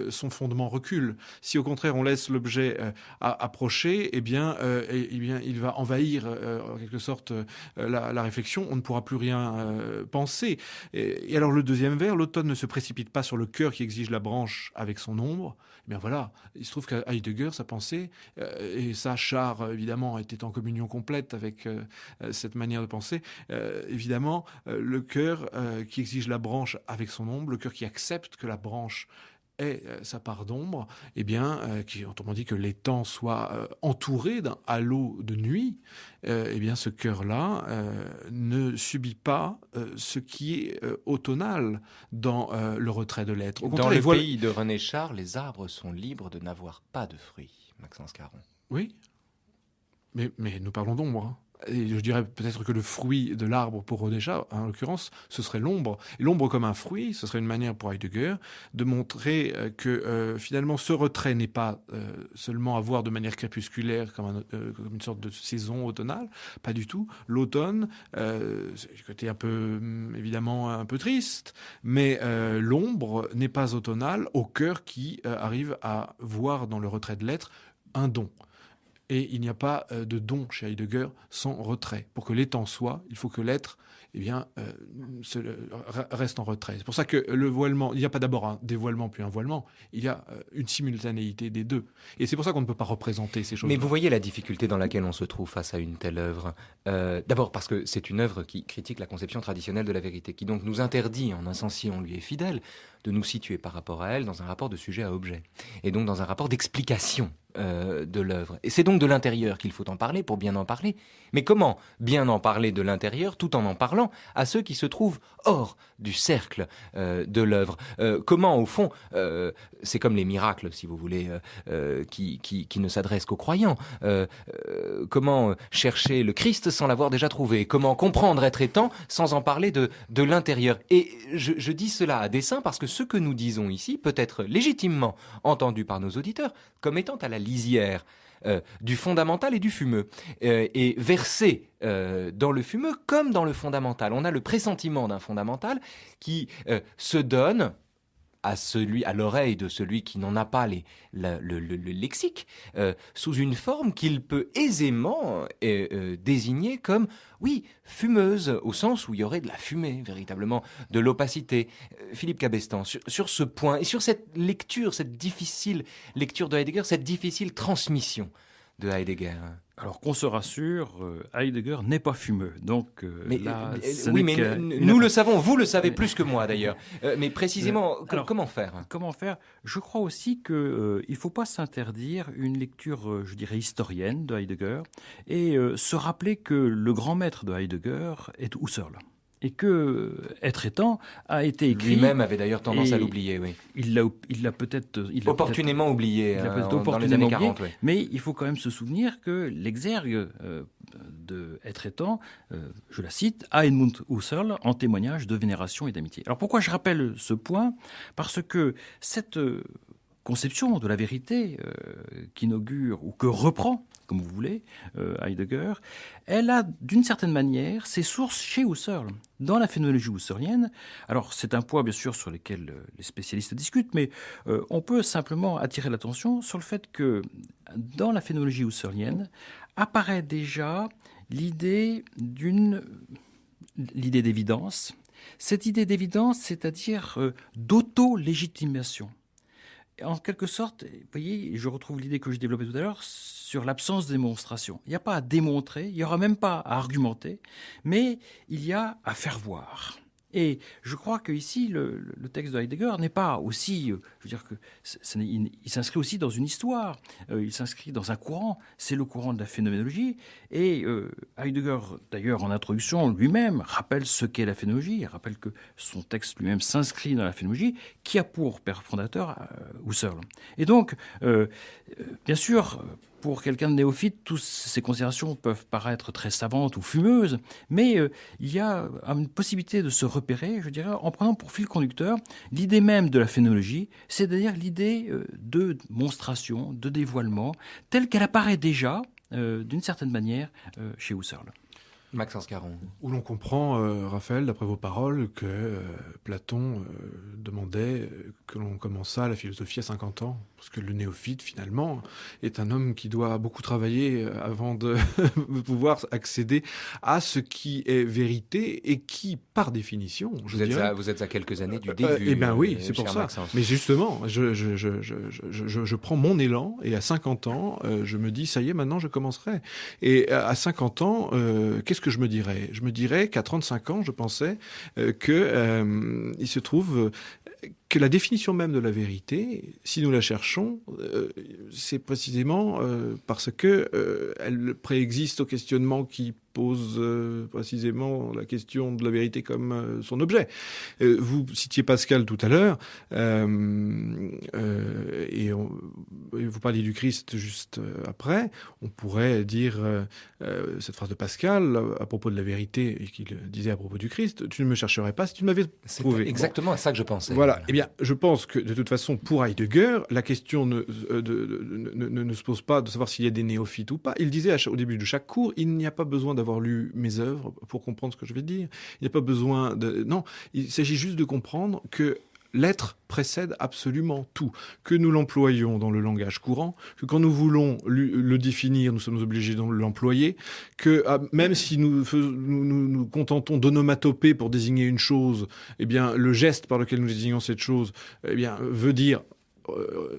son fondement recule. Si au contraire, on laisse l'objet approcher, eh bien, il va envahir, en quelque sorte, la réflexion. On ne pourra plus rien penser. Et alors, le deuxième vers, l'automne ne se précipite pas sur le cœur qui exige la branche avec son ombre. Eh bien voilà, il se trouve qu'à Heidegger, sa pensée, et ça, Char, évidemment, était en communion complète avec cette manière de penser, évidemment, le cœur qui exige la branche avec son ombre, le cœur qui accepte que la branche est sa part d'ombre, eh bien, autrement dit que l'étang soit entouré d'un halo de nuit, eh bien, ce cœur-là ne subit pas ce qui est automnal dans le retrait de l'être. Au Dans le pays de René Char, les arbres sont libres de n'avoir pas de fruits, Maxence Caron. Oui, mais nous parlons d'ombre, hein. Et je dirais peut-être que le fruit de l'arbre pour René Char, en l'occurrence, ce serait l'ombre. Et l'ombre comme un fruit, ce serait une manière pour Heidegger de montrer que finalement ce retrait n'est pas seulement à voir de manière crépusculaire comme une sorte de saison automnale, pas du tout. L'automne, c'est du côté un peu, évidemment, un peu triste, mais l'ombre n'est pas automnale au cœur qui arrive à voir dans le retrait de l'être un don. Et il n'y a pas de don chez Heidegger sans retrait. Pour que l'étang soit, il faut que l'être reste en retrait. C'est pour ça que le voilement, il n'y a pas d'abord un dévoilement puis un voilement, il y a une simultanéité des deux. Et c'est pour ça qu'on ne peut pas représenter ces choses-là. Mais vous voyez la difficulté dans laquelle on se trouve face à une telle œuvre. D'abord parce que c'est une œuvre qui critique la conception traditionnelle de la vérité, qui donc nous interdit, en un sens si on lui est fidèle, de nous situer par rapport à elle dans un rapport de sujet à objet, et donc dans un rapport d'explication de l'œuvre. Et c'est donc de l'intérieur qu'il faut en parler pour bien en parler. Mais comment bien en parler de l'intérieur tout en parlant à ceux qui se trouvent hors du cercle de l'œuvre? Comment, au fond, c'est comme les miracles, si vous voulez, qui ne s'adressent qu'aux croyants. Comment chercher le Christ sans l'avoir déjà trouvé? Comment comprendre être étant sans en parler de l'intérieur? Et je dis cela à dessein parce que ce que nous disons ici peut être légitimement entendu par nos auditeurs comme étant à la lisière du fondamental et du fumeux, et versé dans le fumeux comme dans le fondamental. On a le pressentiment d'un fondamental qui se donne à l'oreille de celui qui n'en a pas le lexique, sous une forme qu'il peut aisément désigner comme, oui, fumeuse, au sens où il y aurait de la fumée, véritablement, de l'opacité. Philippe Cabestan, sur ce point, et sur cette lecture, cette difficile lecture de Heidegger, cette difficile transmission de Heidegger. Alors qu'on se rassure, Heidegger n'est pas fumeux. Donc nous le savons, vous le savez plus que moi d'ailleurs. Mais précisément, comment faire ? Comment faire ? Je crois aussi qu'il ne faut pas s'interdire une lecture, je dirais, historienne de Heidegger et se rappeler que le grand maître de Heidegger est Husserl. Et que Être étant a été écrit... Lui-même avait d'ailleurs tendance à l'oublier, oui. Il l'a peut-être... Opportunément oublié dans les années 40, oui. Mais il faut quand même se souvenir que l'exergue de Être étant, je la cite, a Edmund Husserl en témoignage de vénération et d'amitié. Alors pourquoi je rappelle ce point ? Parce que cette conception de la vérité qu'inaugure ou que reprend, comme vous voulez, Heidegger, elle a d'une certaine manière ses sources chez Husserl, dans la phénoménologie husserlienne. Alors c'est un point bien sûr sur lequel les spécialistes discutent, mais on peut simplement attirer l'attention sur le fait que dans la phénoménologie husserlienne apparaît déjà l'idée d'évidence. Cette idée d'évidence, c'est-à-dire d'auto-légitimation. En quelque sorte, vous voyez, je retrouve l'idée que j'ai développée tout à l'heure sur l'absence de démonstration. Il n'y a pas à démontrer, il n'y aura même pas à argumenter, mais il y a à faire voir. Et je crois qu'ici, le texte de Heidegger n'est pas aussi... je veux dire que il s'inscrit aussi dans une histoire, il s'inscrit dans un courant, c'est le courant de la phénoménologie. Et Heidegger, d'ailleurs, en introduction, lui-même rappelle ce qu'est la phénoménologie, il rappelle que son texte lui-même s'inscrit dans la phénoménologie, qui a pour père fondateur Husserl. Et donc, bien sûr... Pour quelqu'un de néophyte, toutes ces considérations peuvent paraître très savantes ou fumeuses, mais il y a une possibilité de se repérer, je dirais, en prenant pour fil conducteur l'idée même de la phénoménologie, c'est-à-dire l'idée de monstration, de dévoilement, telle qu'elle apparaît déjà, d'une certaine manière, chez Husserl. Maxence Caron. Où l'on comprend, Raphaël, d'après vos paroles, que Platon demandait que l'on commençât la philosophie à 50 ans. Parce que le néophyte, finalement, est un homme qui doit beaucoup travailler avant de pouvoir accéder à ce qui est vérité et qui, par définition... Vous êtes à quelques années du début. Eh bien oui, c'est pour ça. Maxence. Mais justement, je prends mon élan et à 50 ans, je me dis, ça y est, maintenant je commencerai. Et à 50 ans, qu'est-ce que je me dirais ? Je me dirais qu'à 35 ans, je pensais il se trouve que la définition même de la vérité, si nous la cherchons, c'est précisément parce que elle préexiste au questionnement qui pose précisément la question de la vérité comme son objet. Vous citiez Pascal tout à l'heure, et vous parliez du Christ juste après. On pourrait dire cette phrase de Pascal à propos de la vérité et qu'il disait à propos du Christ: tu ne me chercherais pas si tu ne m'avais prouvé. C'est exactement à ça que je pensais. Voilà. Eh bien, je pense que de toute façon, pour Heidegger, la question ne se pose pas de savoir s'il y a des néophytes ou pas. Il disait au début de chaque cours, il n'y a pas besoin d'avoir lu mes œuvres pour comprendre ce que je vais dire. Il n'y a pas besoin de... Non, il s'agit juste de comprendre que l'être précède absolument tout, que nous l'employons dans le langage courant, que quand nous voulons le définir, nous sommes obligés de l'employer, que même si nous contentons d'onomatopée pour désigner une chose, eh bien, le geste par lequel nous désignons cette chose, eh bien, veut dire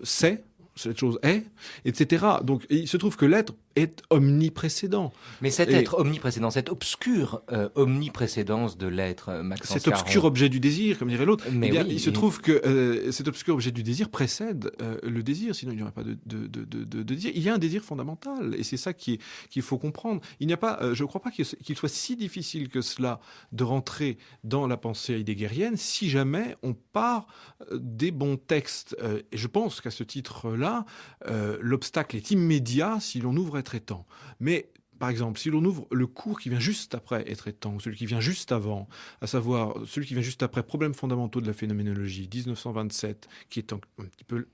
c'est, cette chose est, etc. Donc, il se trouve que l'être est omniprécédent. Mais cet être omniprécédent, cette obscure omniprécédence de l'être, Maxence cet obscur objet du désir, comme dirait l'autre, mais oui, il se trouve que cet obscur objet du désir précède le désir, sinon il n'y aurait pas de désir. Il y a un désir fondamental, et c'est ça qu'il faut comprendre. Il n'y a pas, je ne crois pas qu'il soit si difficile que cela de rentrer dans la pensée heideggerienne si jamais on part des bons textes. Et je pense qu'à ce titre-là, l'obstacle est immédiat si l'on ouvre Être étant. Mais, par exemple, si l'on ouvre le cours qui vient juste après Être étant, ou celui qui vient juste avant, à savoir celui qui vient juste après Problèmes fondamentaux de la phénoménologie, 1927, qui est un petit peu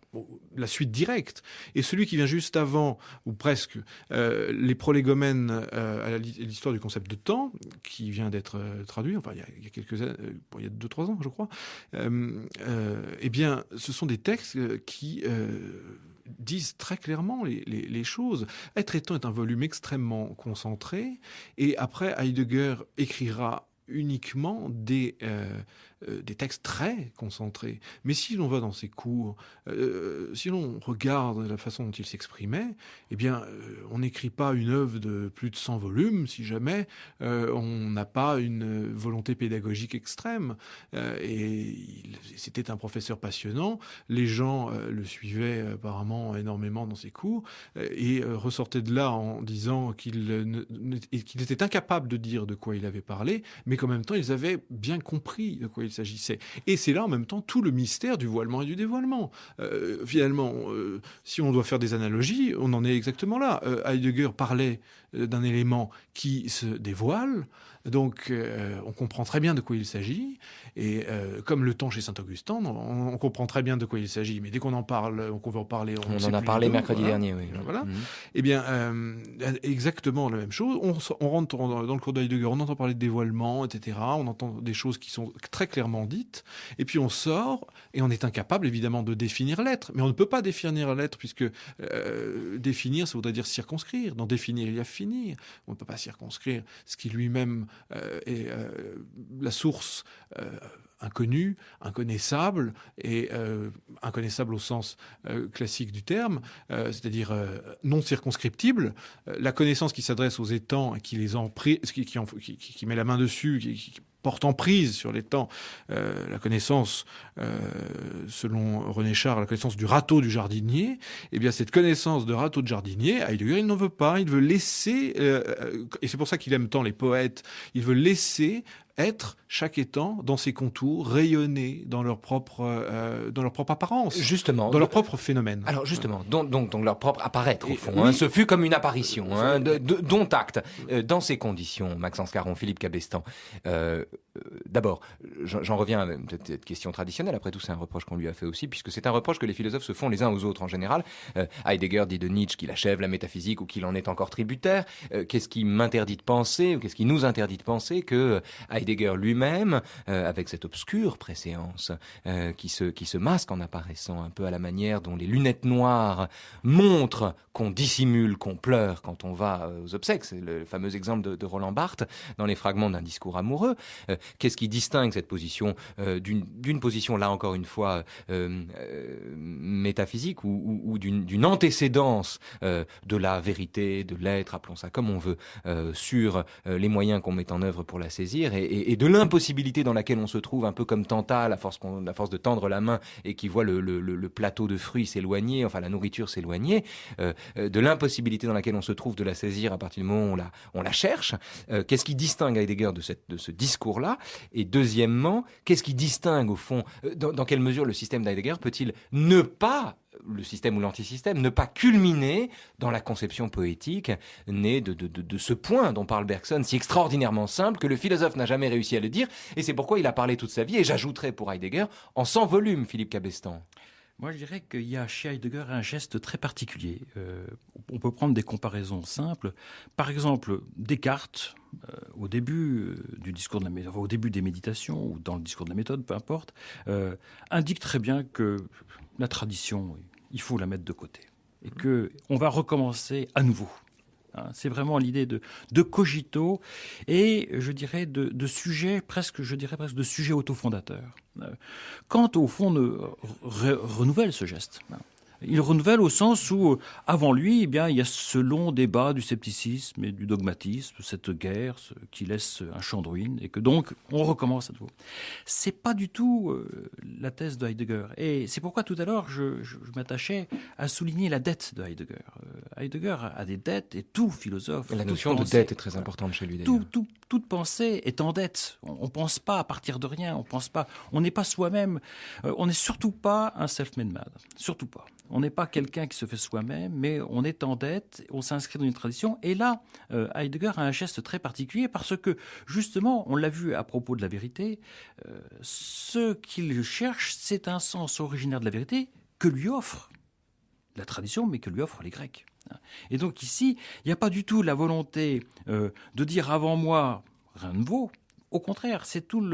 la suite directe, et celui qui vient juste avant, ou presque, les prolégomènes à l'histoire du concept de temps, qui vient d'être traduit, enfin, il y a quelques années, il y a 2-3 ans, je crois, eh bien, ce sont des textes qui... disent très clairement les choses. Être étant est un volume extrêmement concentré, et après Heidegger écrira uniquement des textes très concentrés. Mais si l'on va dans ses cours, si l'on regarde la façon dont il s'exprimait, eh bien, on n'écrit pas une œuvre de plus de 100 volumes si jamais on n'a pas une volonté pédagogique extrême. C'était un professeur passionnant. Les gens le suivaient apparemment énormément dans ses cours et ressortaient de là en disant qu'il était incapable de dire de quoi il avait parlé, mais qu'en même temps, ils avaient bien compris de quoi il s'agissait. Et c'est là, en même temps, tout le mystère du voilement et du dévoilement. Finalement, si on doit faire des analogies, on en est exactement là. Heidegger parlait d'un élément qui se dévoile, donc on comprend très bien de quoi il s'agit, et comme le temps chez Saint-Augustin, on comprend très bien de quoi il s'agit, mais dès qu'on en parle, qu'on veut en parler, on en a parlé mercredi dernier, oui. Voilà. Mmh. Eh bien, exactement la même chose. On rentre dans le cours de Heidegger, on entend parler de dévoilement, etc. On entend des choses qui sont très clairement dites, et puis on sort, et on est incapable, évidemment, de définir l'être. Mais on ne peut pas définir l'être, puisque définir, ça voudrait dire circonscrire. Dans définir, il y a finir. On ne peut pas circonscrire ce qui lui-même est la source inconnue, inconnaissable, et inconnaissable au sens classique du terme, c'est-à-dire non circonscriptible. La connaissance qui s'adresse aux étangs et qui les qui met la main dessus, qui porte emprise sur les temps. La connaissance, selon René Char, la connaissance du râteau du jardinier, eh bien cette connaissance de râteau de jardinier, Heidegger, il n'en veut pas. Il veut laisser, et c'est pour ça qu'il aime tant les poètes, il veut laisser être chaque étant dans ses contours, rayonner dans leur propre apparence, Justement. dans leur propre phénomène. Alors justement, donc leur propre apparaître au Et- fond. oui. Hein, ce fut comme une apparition, hein, dont acte. Dans ces conditions, Maxence Caron, Philippe Cabestan, d'abord, j'en reviens à cette question traditionnelle. Après tout, c'est un reproche qu'on lui a fait aussi, puisque c'est un reproche que les philosophes se font les uns aux autres en général. Heidegger dit de Nietzsche qu'il achève la métaphysique ou qu'il en est encore tributaire. Qu'est-ce qui m'interdit de penser, ou qu'est-ce qui nous interdit de penser que Heidegger lui-même, avec cette obscure préséance qui se masque en apparaissant un peu à la manière dont les lunettes noires montrent qu'on dissimule, qu'on pleure quand on va aux obsèques. C'est le fameux exemple de Roland Barthes dans les fragments d'un discours amoureux. Qu'est-ce qui distingue cette position d'une position, là encore une fois, métaphysique ou d'une antécédence de la vérité, de l'être, appelons ça comme on veut, sur les moyens qu'on met en œuvre pour la saisir et de l'impossibilité dans laquelle on se trouve, un peu comme Tantale, à force de tendre la main et qui voit le plateau de fruits s'éloigner, enfin la nourriture s'éloigner, de l'impossibilité dans laquelle on se trouve de la saisir à partir du moment où on la cherche. Qu'est-ce qui distingue Heidegger de ce discours-là? Et deuxièmement, qu'est-ce qui distingue au fond, dans quelle mesure le système d'Heidegger peut-il ne pas, le système ou l'antisystème, ne pas culminer dans la conception poétique née de ce point dont parle Bergson, si extraordinairement simple que le philosophe n'a jamais réussi à le dire, et c'est pourquoi il a parlé toute sa vie, et j'ajouterais pour Heidegger, en 100 volumes, Philippe Cabestan. Moi, je dirais qu'il y a chez Heidegger un geste très particulier. On peut prendre des comparaisons simples. Par exemple, Descartes, au début du discours de au début des méditations ou dans le discours de la méthode, peu importe, indique très bien que la tradition, il faut la mettre de côté et que on va recommencer à nouveau. C'est vraiment l'idée de cogito et je dirais de sujet presque, de sujet autofondateur. Kant, au fond, renouvelle ce geste. Il renouvelle au sens où, avant lui, eh bien, il y a ce long débat du scepticisme et du dogmatisme, cette guerre qui laisse un champ de ruines, et que donc, on recommence à nouveau. C'est pas du tout la thèse de Heidegger. Et c'est pourquoi, tout à l'heure, je m'attachais à souligner la dette de Heidegger. Heidegger a des dettes, et tout philosophe... La notion de dette est très importante chez lui, d'ailleurs. Toute pensée est en dette. On pense pas à partir de rien. On n'est pas soi-même. On n'est surtout pas un self-made man. Surtout pas. On n'est pas quelqu'un qui se fait soi-même, mais on est en dette, on s'inscrit dans une tradition. Et là, Heidegger a un geste très particulier parce que, justement, on l'a vu à propos de la vérité, ce qu'il cherche, c'est un sens originaire de la vérité que lui offre la tradition, mais que lui offrent les Grecs. Et donc ici, il n'y a pas du tout la volonté de dire avant moi, rien ne vaut. Au contraire, c'est toute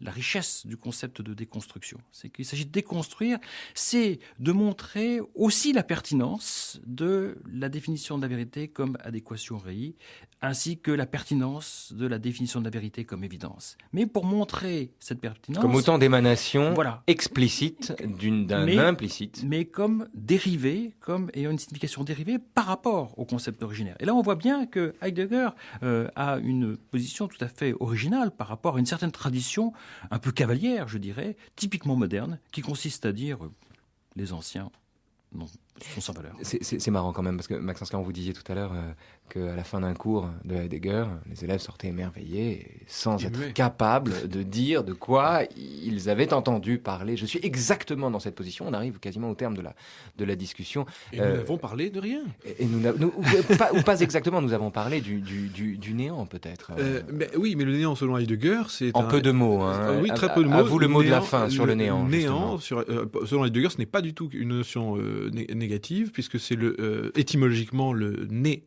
la richesse du concept de déconstruction. C'est qu'il s'agit de déconstruire, c'est de montrer aussi la pertinence de la définition de la vérité comme adéquation réi, ainsi que la pertinence de la définition de la vérité comme évidence. Mais pour montrer cette pertinence... Comme autant d'émanations voilà. explicites d'un implicite. Mais comme dérivé, comme ayant une signification dérivée par rapport au concept originaire. Et là, on voit bien que Heidegger a une position tout à fait originale par rapport à une certaine tradition un peu cavalière, je dirais, typiquement moderne, qui consiste à dire les anciens sont sans valeur. C'est marrant quand même, parce que Maxence Caron, vous disiez tout à l'heure qu'à la fin d'un cours de Heidegger, les élèves sortaient émerveillés, sans être capables de dire de quoi ils avaient entendu parler. Je suis exactement dans cette position, on arrive quasiment au terme de la discussion. Et nous n'avons parlé de rien. Ou pas exactement, nous avons parlé du néant peut-être. Oui, mais le néant selon Heidegger, c'est... peu de mots. Hein. Oui, très peu de mots. À vous le mot de la fin sur le néant. Selon Heidegger, ce n'est pas du tout une notion négative, puisque c'est étymologiquement le né.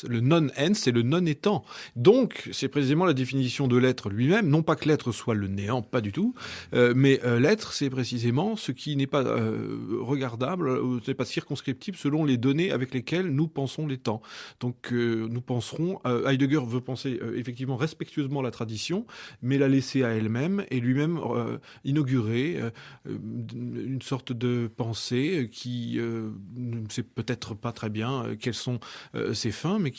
Le non-ens, c'est le non-étant. Donc, c'est précisément la définition de l'être lui-même. Non pas que l'être soit le néant, pas du tout, mais l'être, c'est précisément ce qui n'est pas regardable, n'est pas circonscriptible selon les données avec lesquelles nous pensons les temps. Donc, nous penserons... Heidegger veut penser effectivement respectueusement la tradition, mais la laisser à elle-même et lui-même inaugurer une sorte de pensée qui ne sait peut-être pas très bien quelles sont ses ses fins, mais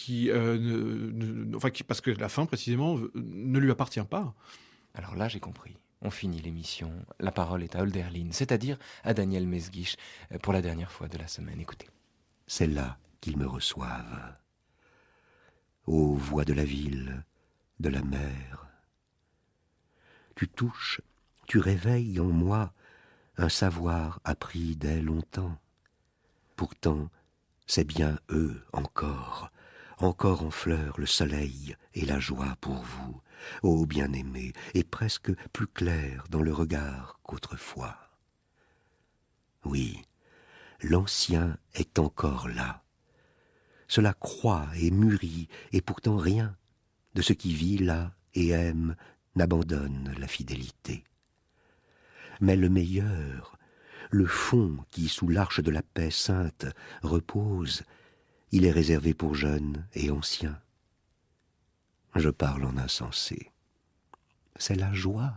parce que la fin, précisément, ne lui appartient pas. Alors là, j'ai compris. On finit l'émission. La parole est à Hölderlin, c'est-à-dire à Daniel Mesguich, pour la dernière fois de la semaine. Écoutez. C'est là qu'ils me reçoivent. Ô voix de la ville, de la mer. Tu touches, tu réveilles en moi un savoir appris dès longtemps. Pourtant, c'est bien eux encore en fleurs le soleil et la joie pour vous, ô bien-aimés, et presque plus clair dans le regard qu'autrefois. Oui, l'ancien est encore là. Cela croît et mûrit, et pourtant rien de ce qui vit là et aime n'abandonne la fidélité. Mais le meilleur, le fond qui sous l'arche de la paix sainte repose, il est réservé pour jeunes et anciens. Je parle en insensé. C'est la joie.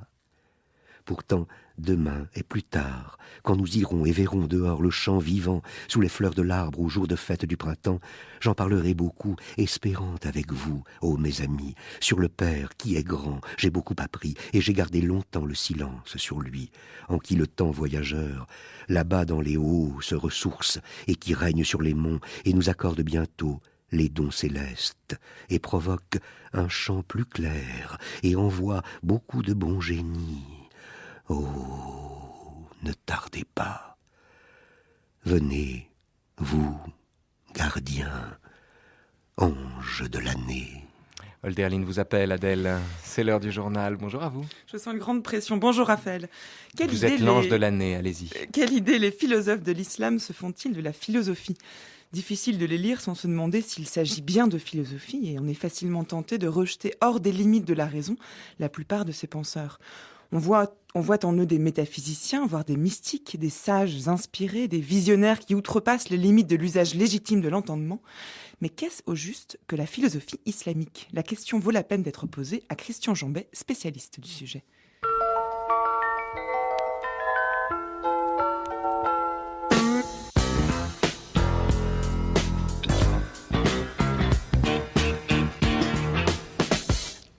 Pourtant, demain et plus tard, quand nous irons et verrons dehors le champ vivant, sous les fleurs de l'arbre au jour de fête du printemps, j'en parlerai beaucoup, espérant avec vous, ô mes amis, sur le Père qui est grand, j'ai beaucoup appris, et j'ai gardé longtemps le silence sur lui, en qui le temps voyageur, là-bas dans les hauts, se ressource, et qui règne sur les monts, et nous accorde bientôt les dons célestes, et provoque un chant plus clair, et envoie beaucoup de bons génies. Oh, ne tardez pas. Venez, vous, gardiens, anges de l'année. Hölderlin vous appelle, Adèle. C'est l'heure du journal. Bonjour à vous. Je sens une grande pression. Bonjour Raphaël. Vous êtes l'ange de l'année, allez-y. Quelle idée les philosophes de l'islam se font-ils de la philosophie ? Difficile de les lire sans se demander s'il s'agit bien de philosophie, et on est facilement tenté de rejeter hors des limites de la raison la plupart de ces penseurs. On voit en eux des métaphysiciens, voire des mystiques, des sages inspirés, des visionnaires qui outrepassent les limites de l'usage légitime de l'entendement. Mais qu'est-ce au juste que la philosophie islamique ? La question vaut la peine d'être posée à Christian Jambet, spécialiste du sujet.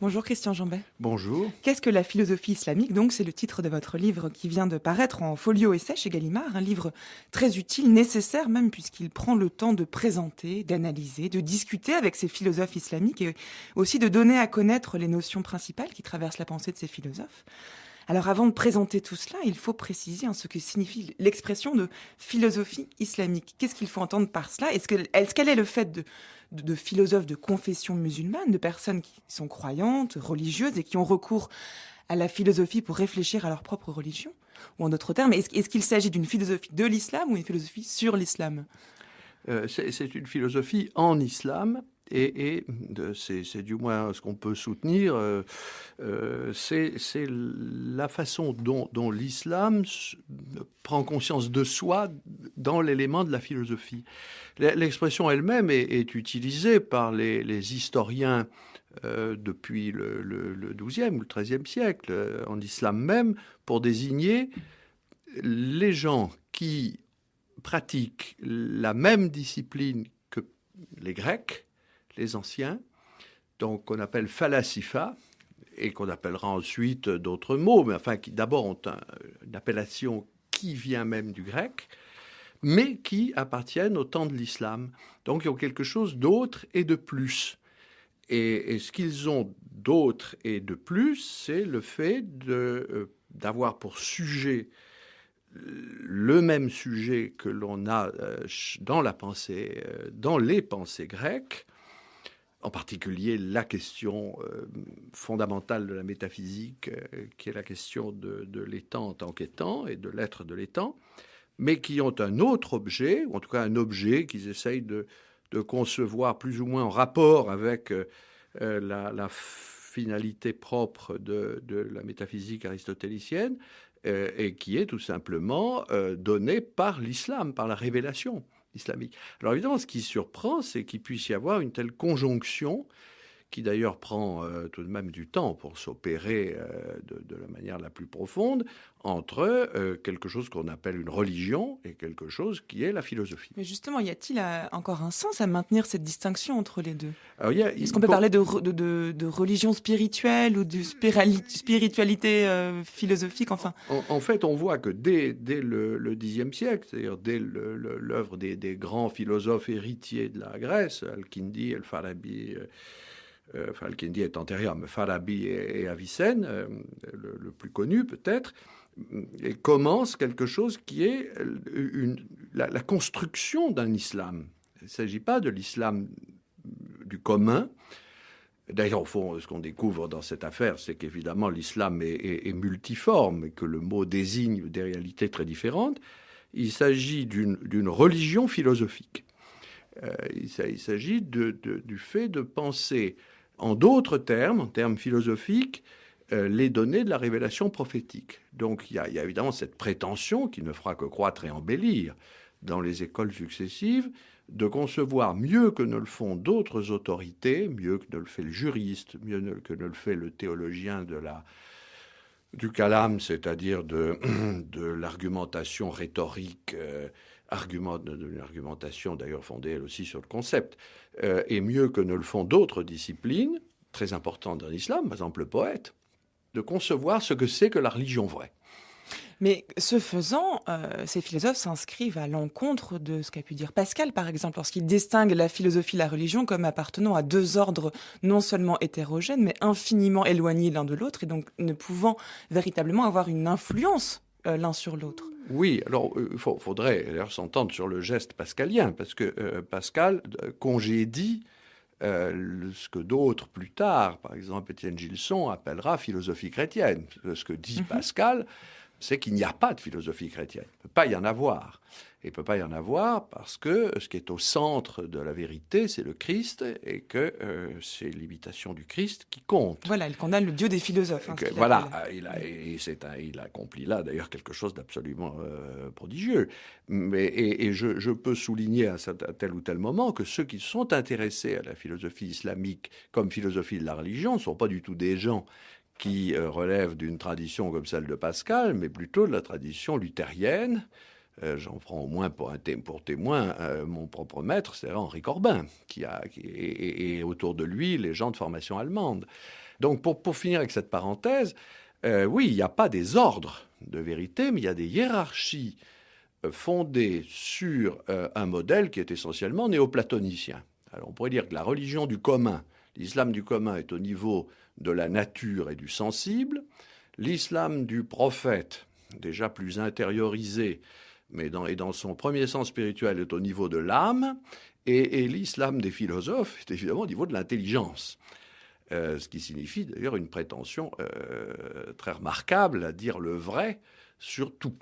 Bonjour Christian Jambet. Bonjour. Qu'est-ce que la philosophie islamique ? Donc, c'est le titre de votre livre qui vient de paraître en folio essai chez Gallimard, un livre très utile, nécessaire même, puisqu'il prend le temps de présenter, d'analyser, de discuter avec ces philosophes islamiques et aussi de donner à connaître les notions principales qui traversent la pensée de ces philosophes. Alors, avant de présenter tout cela, il faut préciser ce que signifie l'expression de philosophie islamique. Qu'est-ce qu'il faut entendre par cela ? Est-ce qu'elle est le fait de philosophes de confession musulmane, de personnes qui sont croyantes, religieuses et qui ont recours à la philosophie pour réfléchir à leur propre religion ? Ou en d'autres termes, est-ce qu'il s'agit d'une philosophie de l'islam ou une philosophie sur l'islam ? C'est une philosophie en islam. Et c'est du moins ce qu'on peut soutenir, c'est la façon dont l'islam prend conscience de soi dans l'élément de la philosophie. L'expression elle-même est utilisée par les historiens depuis le XIIe ou le XIIIe siècle, en islam même, pour désigner les gens qui pratiquent la même discipline que les Grecs, les anciens, donc qu'on appelle falasifa, et qu'on appellera ensuite d'autres mots, mais enfin qui d'abord ont une appellation qui vient même du grec, mais qui appartiennent au temps de l'islam. Donc ils ont quelque chose d'autre et de plus. Et ce qu'ils ont d'autre et de plus, c'est le fait d'avoir pour sujet le même sujet que l'on a dans la pensée, dans les pensées grecques, en particulier la question fondamentale de la métaphysique, qui est la question de l'étant en tant qu'étant et de l'être de l'étant, mais qui ont un autre objet, ou en tout cas un objet qu'ils essayent de concevoir plus ou moins en rapport avec la finalité propre de la métaphysique aristotélicienne, et qui est tout simplement donné par l'islam, par la révélation islamique. Alors évidemment, ce qui surprend, c'est qu'il puisse y avoir une telle conjonction qui d'ailleurs prend tout de même du temps pour s'opérer de la manière la plus profonde, entre quelque chose qu'on appelle une religion et quelque chose qui est la philosophie. Mais justement, y a-t-il encore un sens à maintenir cette distinction entre les deux ? Alors, Est-ce qu'on peut parler de religion spirituelle ou de spiritualité philosophique, enfin ? En fait, on voit que dès le Xe siècle, c'est-à-dire dès l'œuvre des grands philosophes héritiers de la Grèce, Al-Kindi, Al-Farabi, Al-Kindi est antérieur, mais Farabi et Avicenne, le plus connu peut-être, et commence quelque chose qui est la construction d'un islam. Il ne s'agit pas de l'islam du commun. D'ailleurs, au fond, ce qu'on découvre dans cette affaire, c'est qu'évidemment, l'islam est multiforme et que le mot désigne des réalités très différentes. Il s'agit d'une religion philosophique. Il s'agit du fait de penser en d'autres termes, en termes philosophiques, les données de la révélation prophétique. Donc il y a évidemment cette prétention qui ne fera que croître et embellir dans les écoles successives, de concevoir mieux que ne le font d'autres autorités, mieux que ne le fait le juriste, mieux que ne le fait le théologien du kalam, c'est-à-dire de l'argumentation rhétorique, d'une argumentation d'ailleurs fondée elle aussi sur le concept, et mieux que ne le font d'autres disciplines, très importantes dans l'islam, par exemple le poète, de concevoir ce que c'est que la religion vraie. Mais ce faisant, ces philosophes s'inscrivent à l'encontre de ce qu'a pu dire Pascal, par exemple, lorsqu'il distingue la philosophie et la religion comme appartenant à deux ordres non seulement hétérogènes, mais infiniment éloignés l'un de l'autre, et donc ne pouvant véritablement avoir une influence l'un sur l'autre. Oui, alors il faudrait d'ailleurs s'entendre sur le geste pascalien, parce que Pascal congédie ce que d'autres plus tard, par exemple Étienne Gilson, appellera philosophie chrétienne. Ce que dit Pascal, c'est qu'il n'y a pas de philosophie chrétienne. Il ne peut pas y en avoir. Et il ne peut pas y en avoir parce que ce qui est au centre de la vérité, c'est le Christ, et que c'est l'imitation du Christ qui compte. Voilà, il condamne le Dieu des philosophes. Voilà, il accomplit là d'ailleurs quelque chose d'absolument prodigieux. Et je peux souligner à tel ou tel moment que ceux qui sont intéressés à la philosophie islamique comme philosophie de la religion ne sont pas du tout des gens qui relèvent d'une tradition comme celle de Pascal, mais plutôt de la tradition luthérienne. J'en prends au moins pour témoin mon propre maître, c'est Henri Corbin, et autour de lui les gens de formation allemande. Donc pour finir avec cette parenthèse, oui, il n'y a pas des ordres de vérité, mais il y a des hiérarchies fondées sur un modèle qui est essentiellement néoplatonicien. Alors on pourrait dire que la religion du commun, l'islam du commun est au niveau de la nature et du sensible, l'islam du prophète, déjà plus intériorisé, mais dans son premier sens spirituel, est au niveau de l'âme, et l'islam des philosophes est évidemment au niveau de l'intelligence. Ce qui signifie d'ailleurs une prétention très remarquable à dire le vrai sur tout.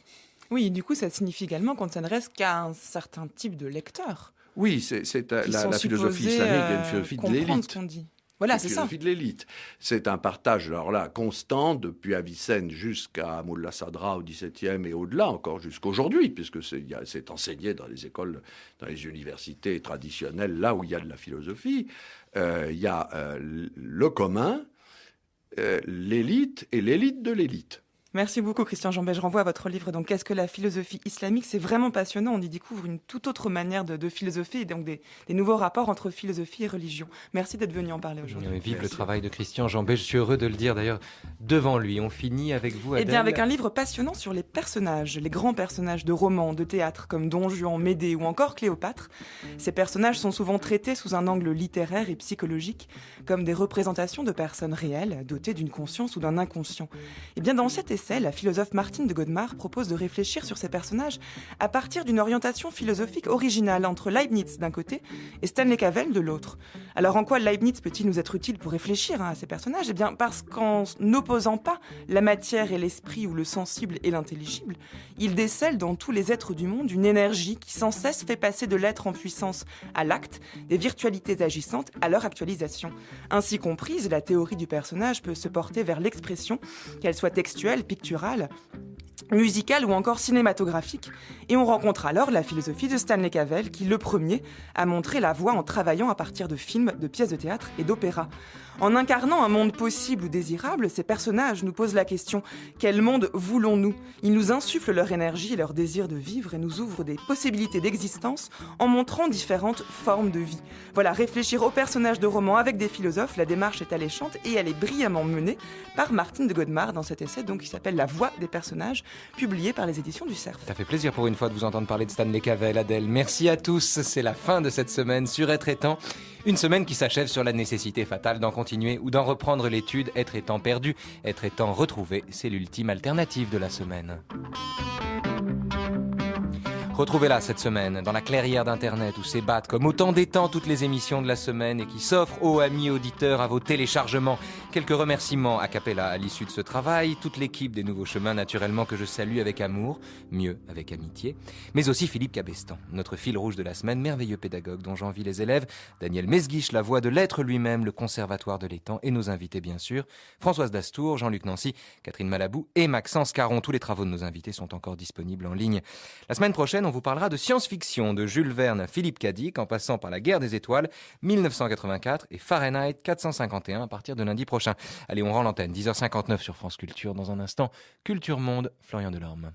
Oui, du coup, ça signifie également qu'on ne s'adresse qu'à un certain type de lecteur. Oui, c'est la philosophie islamique est une philosophie de l'élite. Voilà, c'est ça. Philosophie de l'élite. C'est un partage, alors là, constant, depuis Avicenne jusqu'à Mullah Sadra au XVIIe et au-delà, encore jusqu'aujourd'hui, puisque c'est enseigné dans les écoles, dans les universités traditionnelles, là où il y a de la philosophie. Il y a le commun, l'élite et l'élite de l'élite. Merci beaucoup Christian Jambet. Je renvoie à votre livre. Donc, qu'est-ce que la philosophie islamique ? C'est vraiment passionnant. On y découvre une toute autre manière de philosophie et donc des nouveaux rapports entre philosophie et religion. Merci d'être venu en parler aujourd'hui. Vive Merci. Le travail de Christian Jambet. Je suis heureux de le dire d'ailleurs devant lui. On finit avec vous, Adèle. Eh bien, avec un livre passionnant sur les personnages, les grands personnages de romans, de théâtre, comme Don Juan, Médée ou encore Cléopâtre. Ces personnages sont souvent traités sous un angle littéraire et psychologique, comme des représentations de personnes réelles, dotées d'une conscience ou d'un inconscient. Eh bien, dans cet essai, la philosophe Martine de Godemar propose de réfléchir sur ces personnages à partir d'une orientation philosophique originale entre Leibniz d'un côté et Stanley Cavell de l'autre. Alors en quoi Leibniz peut-il nous être utile pour réfléchir à ces personnages ? Eh bien parce qu'en n'opposant pas la matière et l'esprit ou le sensible et l'intelligible, il décèle dans tous les êtres du monde une énergie qui sans cesse fait passer de l'être en puissance à l'acte, des virtualités agissantes à leur actualisation. Ainsi comprise, la théorie du personnage peut se porter vers l'expression, qu'elle soit textuelle, picturale, musicale ou encore cinématographique. Et on rencontre alors la philosophie de Stanley Cavell qui, le premier, a montré la voie en travaillant à partir de films, de pièces de théâtre et d'opéra. En incarnant un monde possible ou désirable, ces personnages nous posent la question « Quel monde voulons-nous » Ils nous insufflent leur énergie et leur désir de vivre et nous ouvrent des possibilités d'existence en montrant différentes formes de vie. Voilà, réfléchir aux personnages de romans avec des philosophes, la démarche est alléchante et elle est brillamment menée par Martine de Godemar dans cet essai donc, qui s'appelle « La voix des personnages », publié par les éditions du Cerf. Ça fait plaisir pour une fois de vous entendre parler de Stanley Cavell, Adèle. Merci à tous, c'est la fin de cette semaine sur Être étant. Une semaine qui s'achève sur la nécessité fatale d'en continuer ou d'en reprendre l'étude. Être étant perdu, être étant retrouvé, c'est l'ultime alternative de la semaine. Retrouvez-la cette semaine dans la clairière d'Internet où s'ébattent comme autant d'étangs toutes les émissions de la semaine et qui s'offrent aux amis auditeurs à vos téléchargements. Quelques remerciements a cappella à l'issue de ce travail, toute l'équipe des Nouveaux Chemins naturellement que je salue avec amour, mieux avec amitié, mais aussi Philippe Cabestan, notre fil rouge de la semaine, merveilleux pédagogue dont j'envie les élèves, Daniel Mesguich, la voix de l'être lui-même, le conservatoire de l'étang et nos invités bien sûr, Françoise Dastour, Jean-Luc Nancy, Catherine Malabou et Maxence Caron. Tous les travaux de nos invités sont encore disponibles en ligne. La semaine prochaine, on vous parlera de science-fiction, de Jules Verne à Philippe Cadic, en passant par La Guerre des Étoiles, 1984 et Fahrenheit 451 à partir de lundi prochain. Allez, on rend l'antenne, 10h59 sur France Culture. Dans un instant, Culture Monde, Florian Delorme.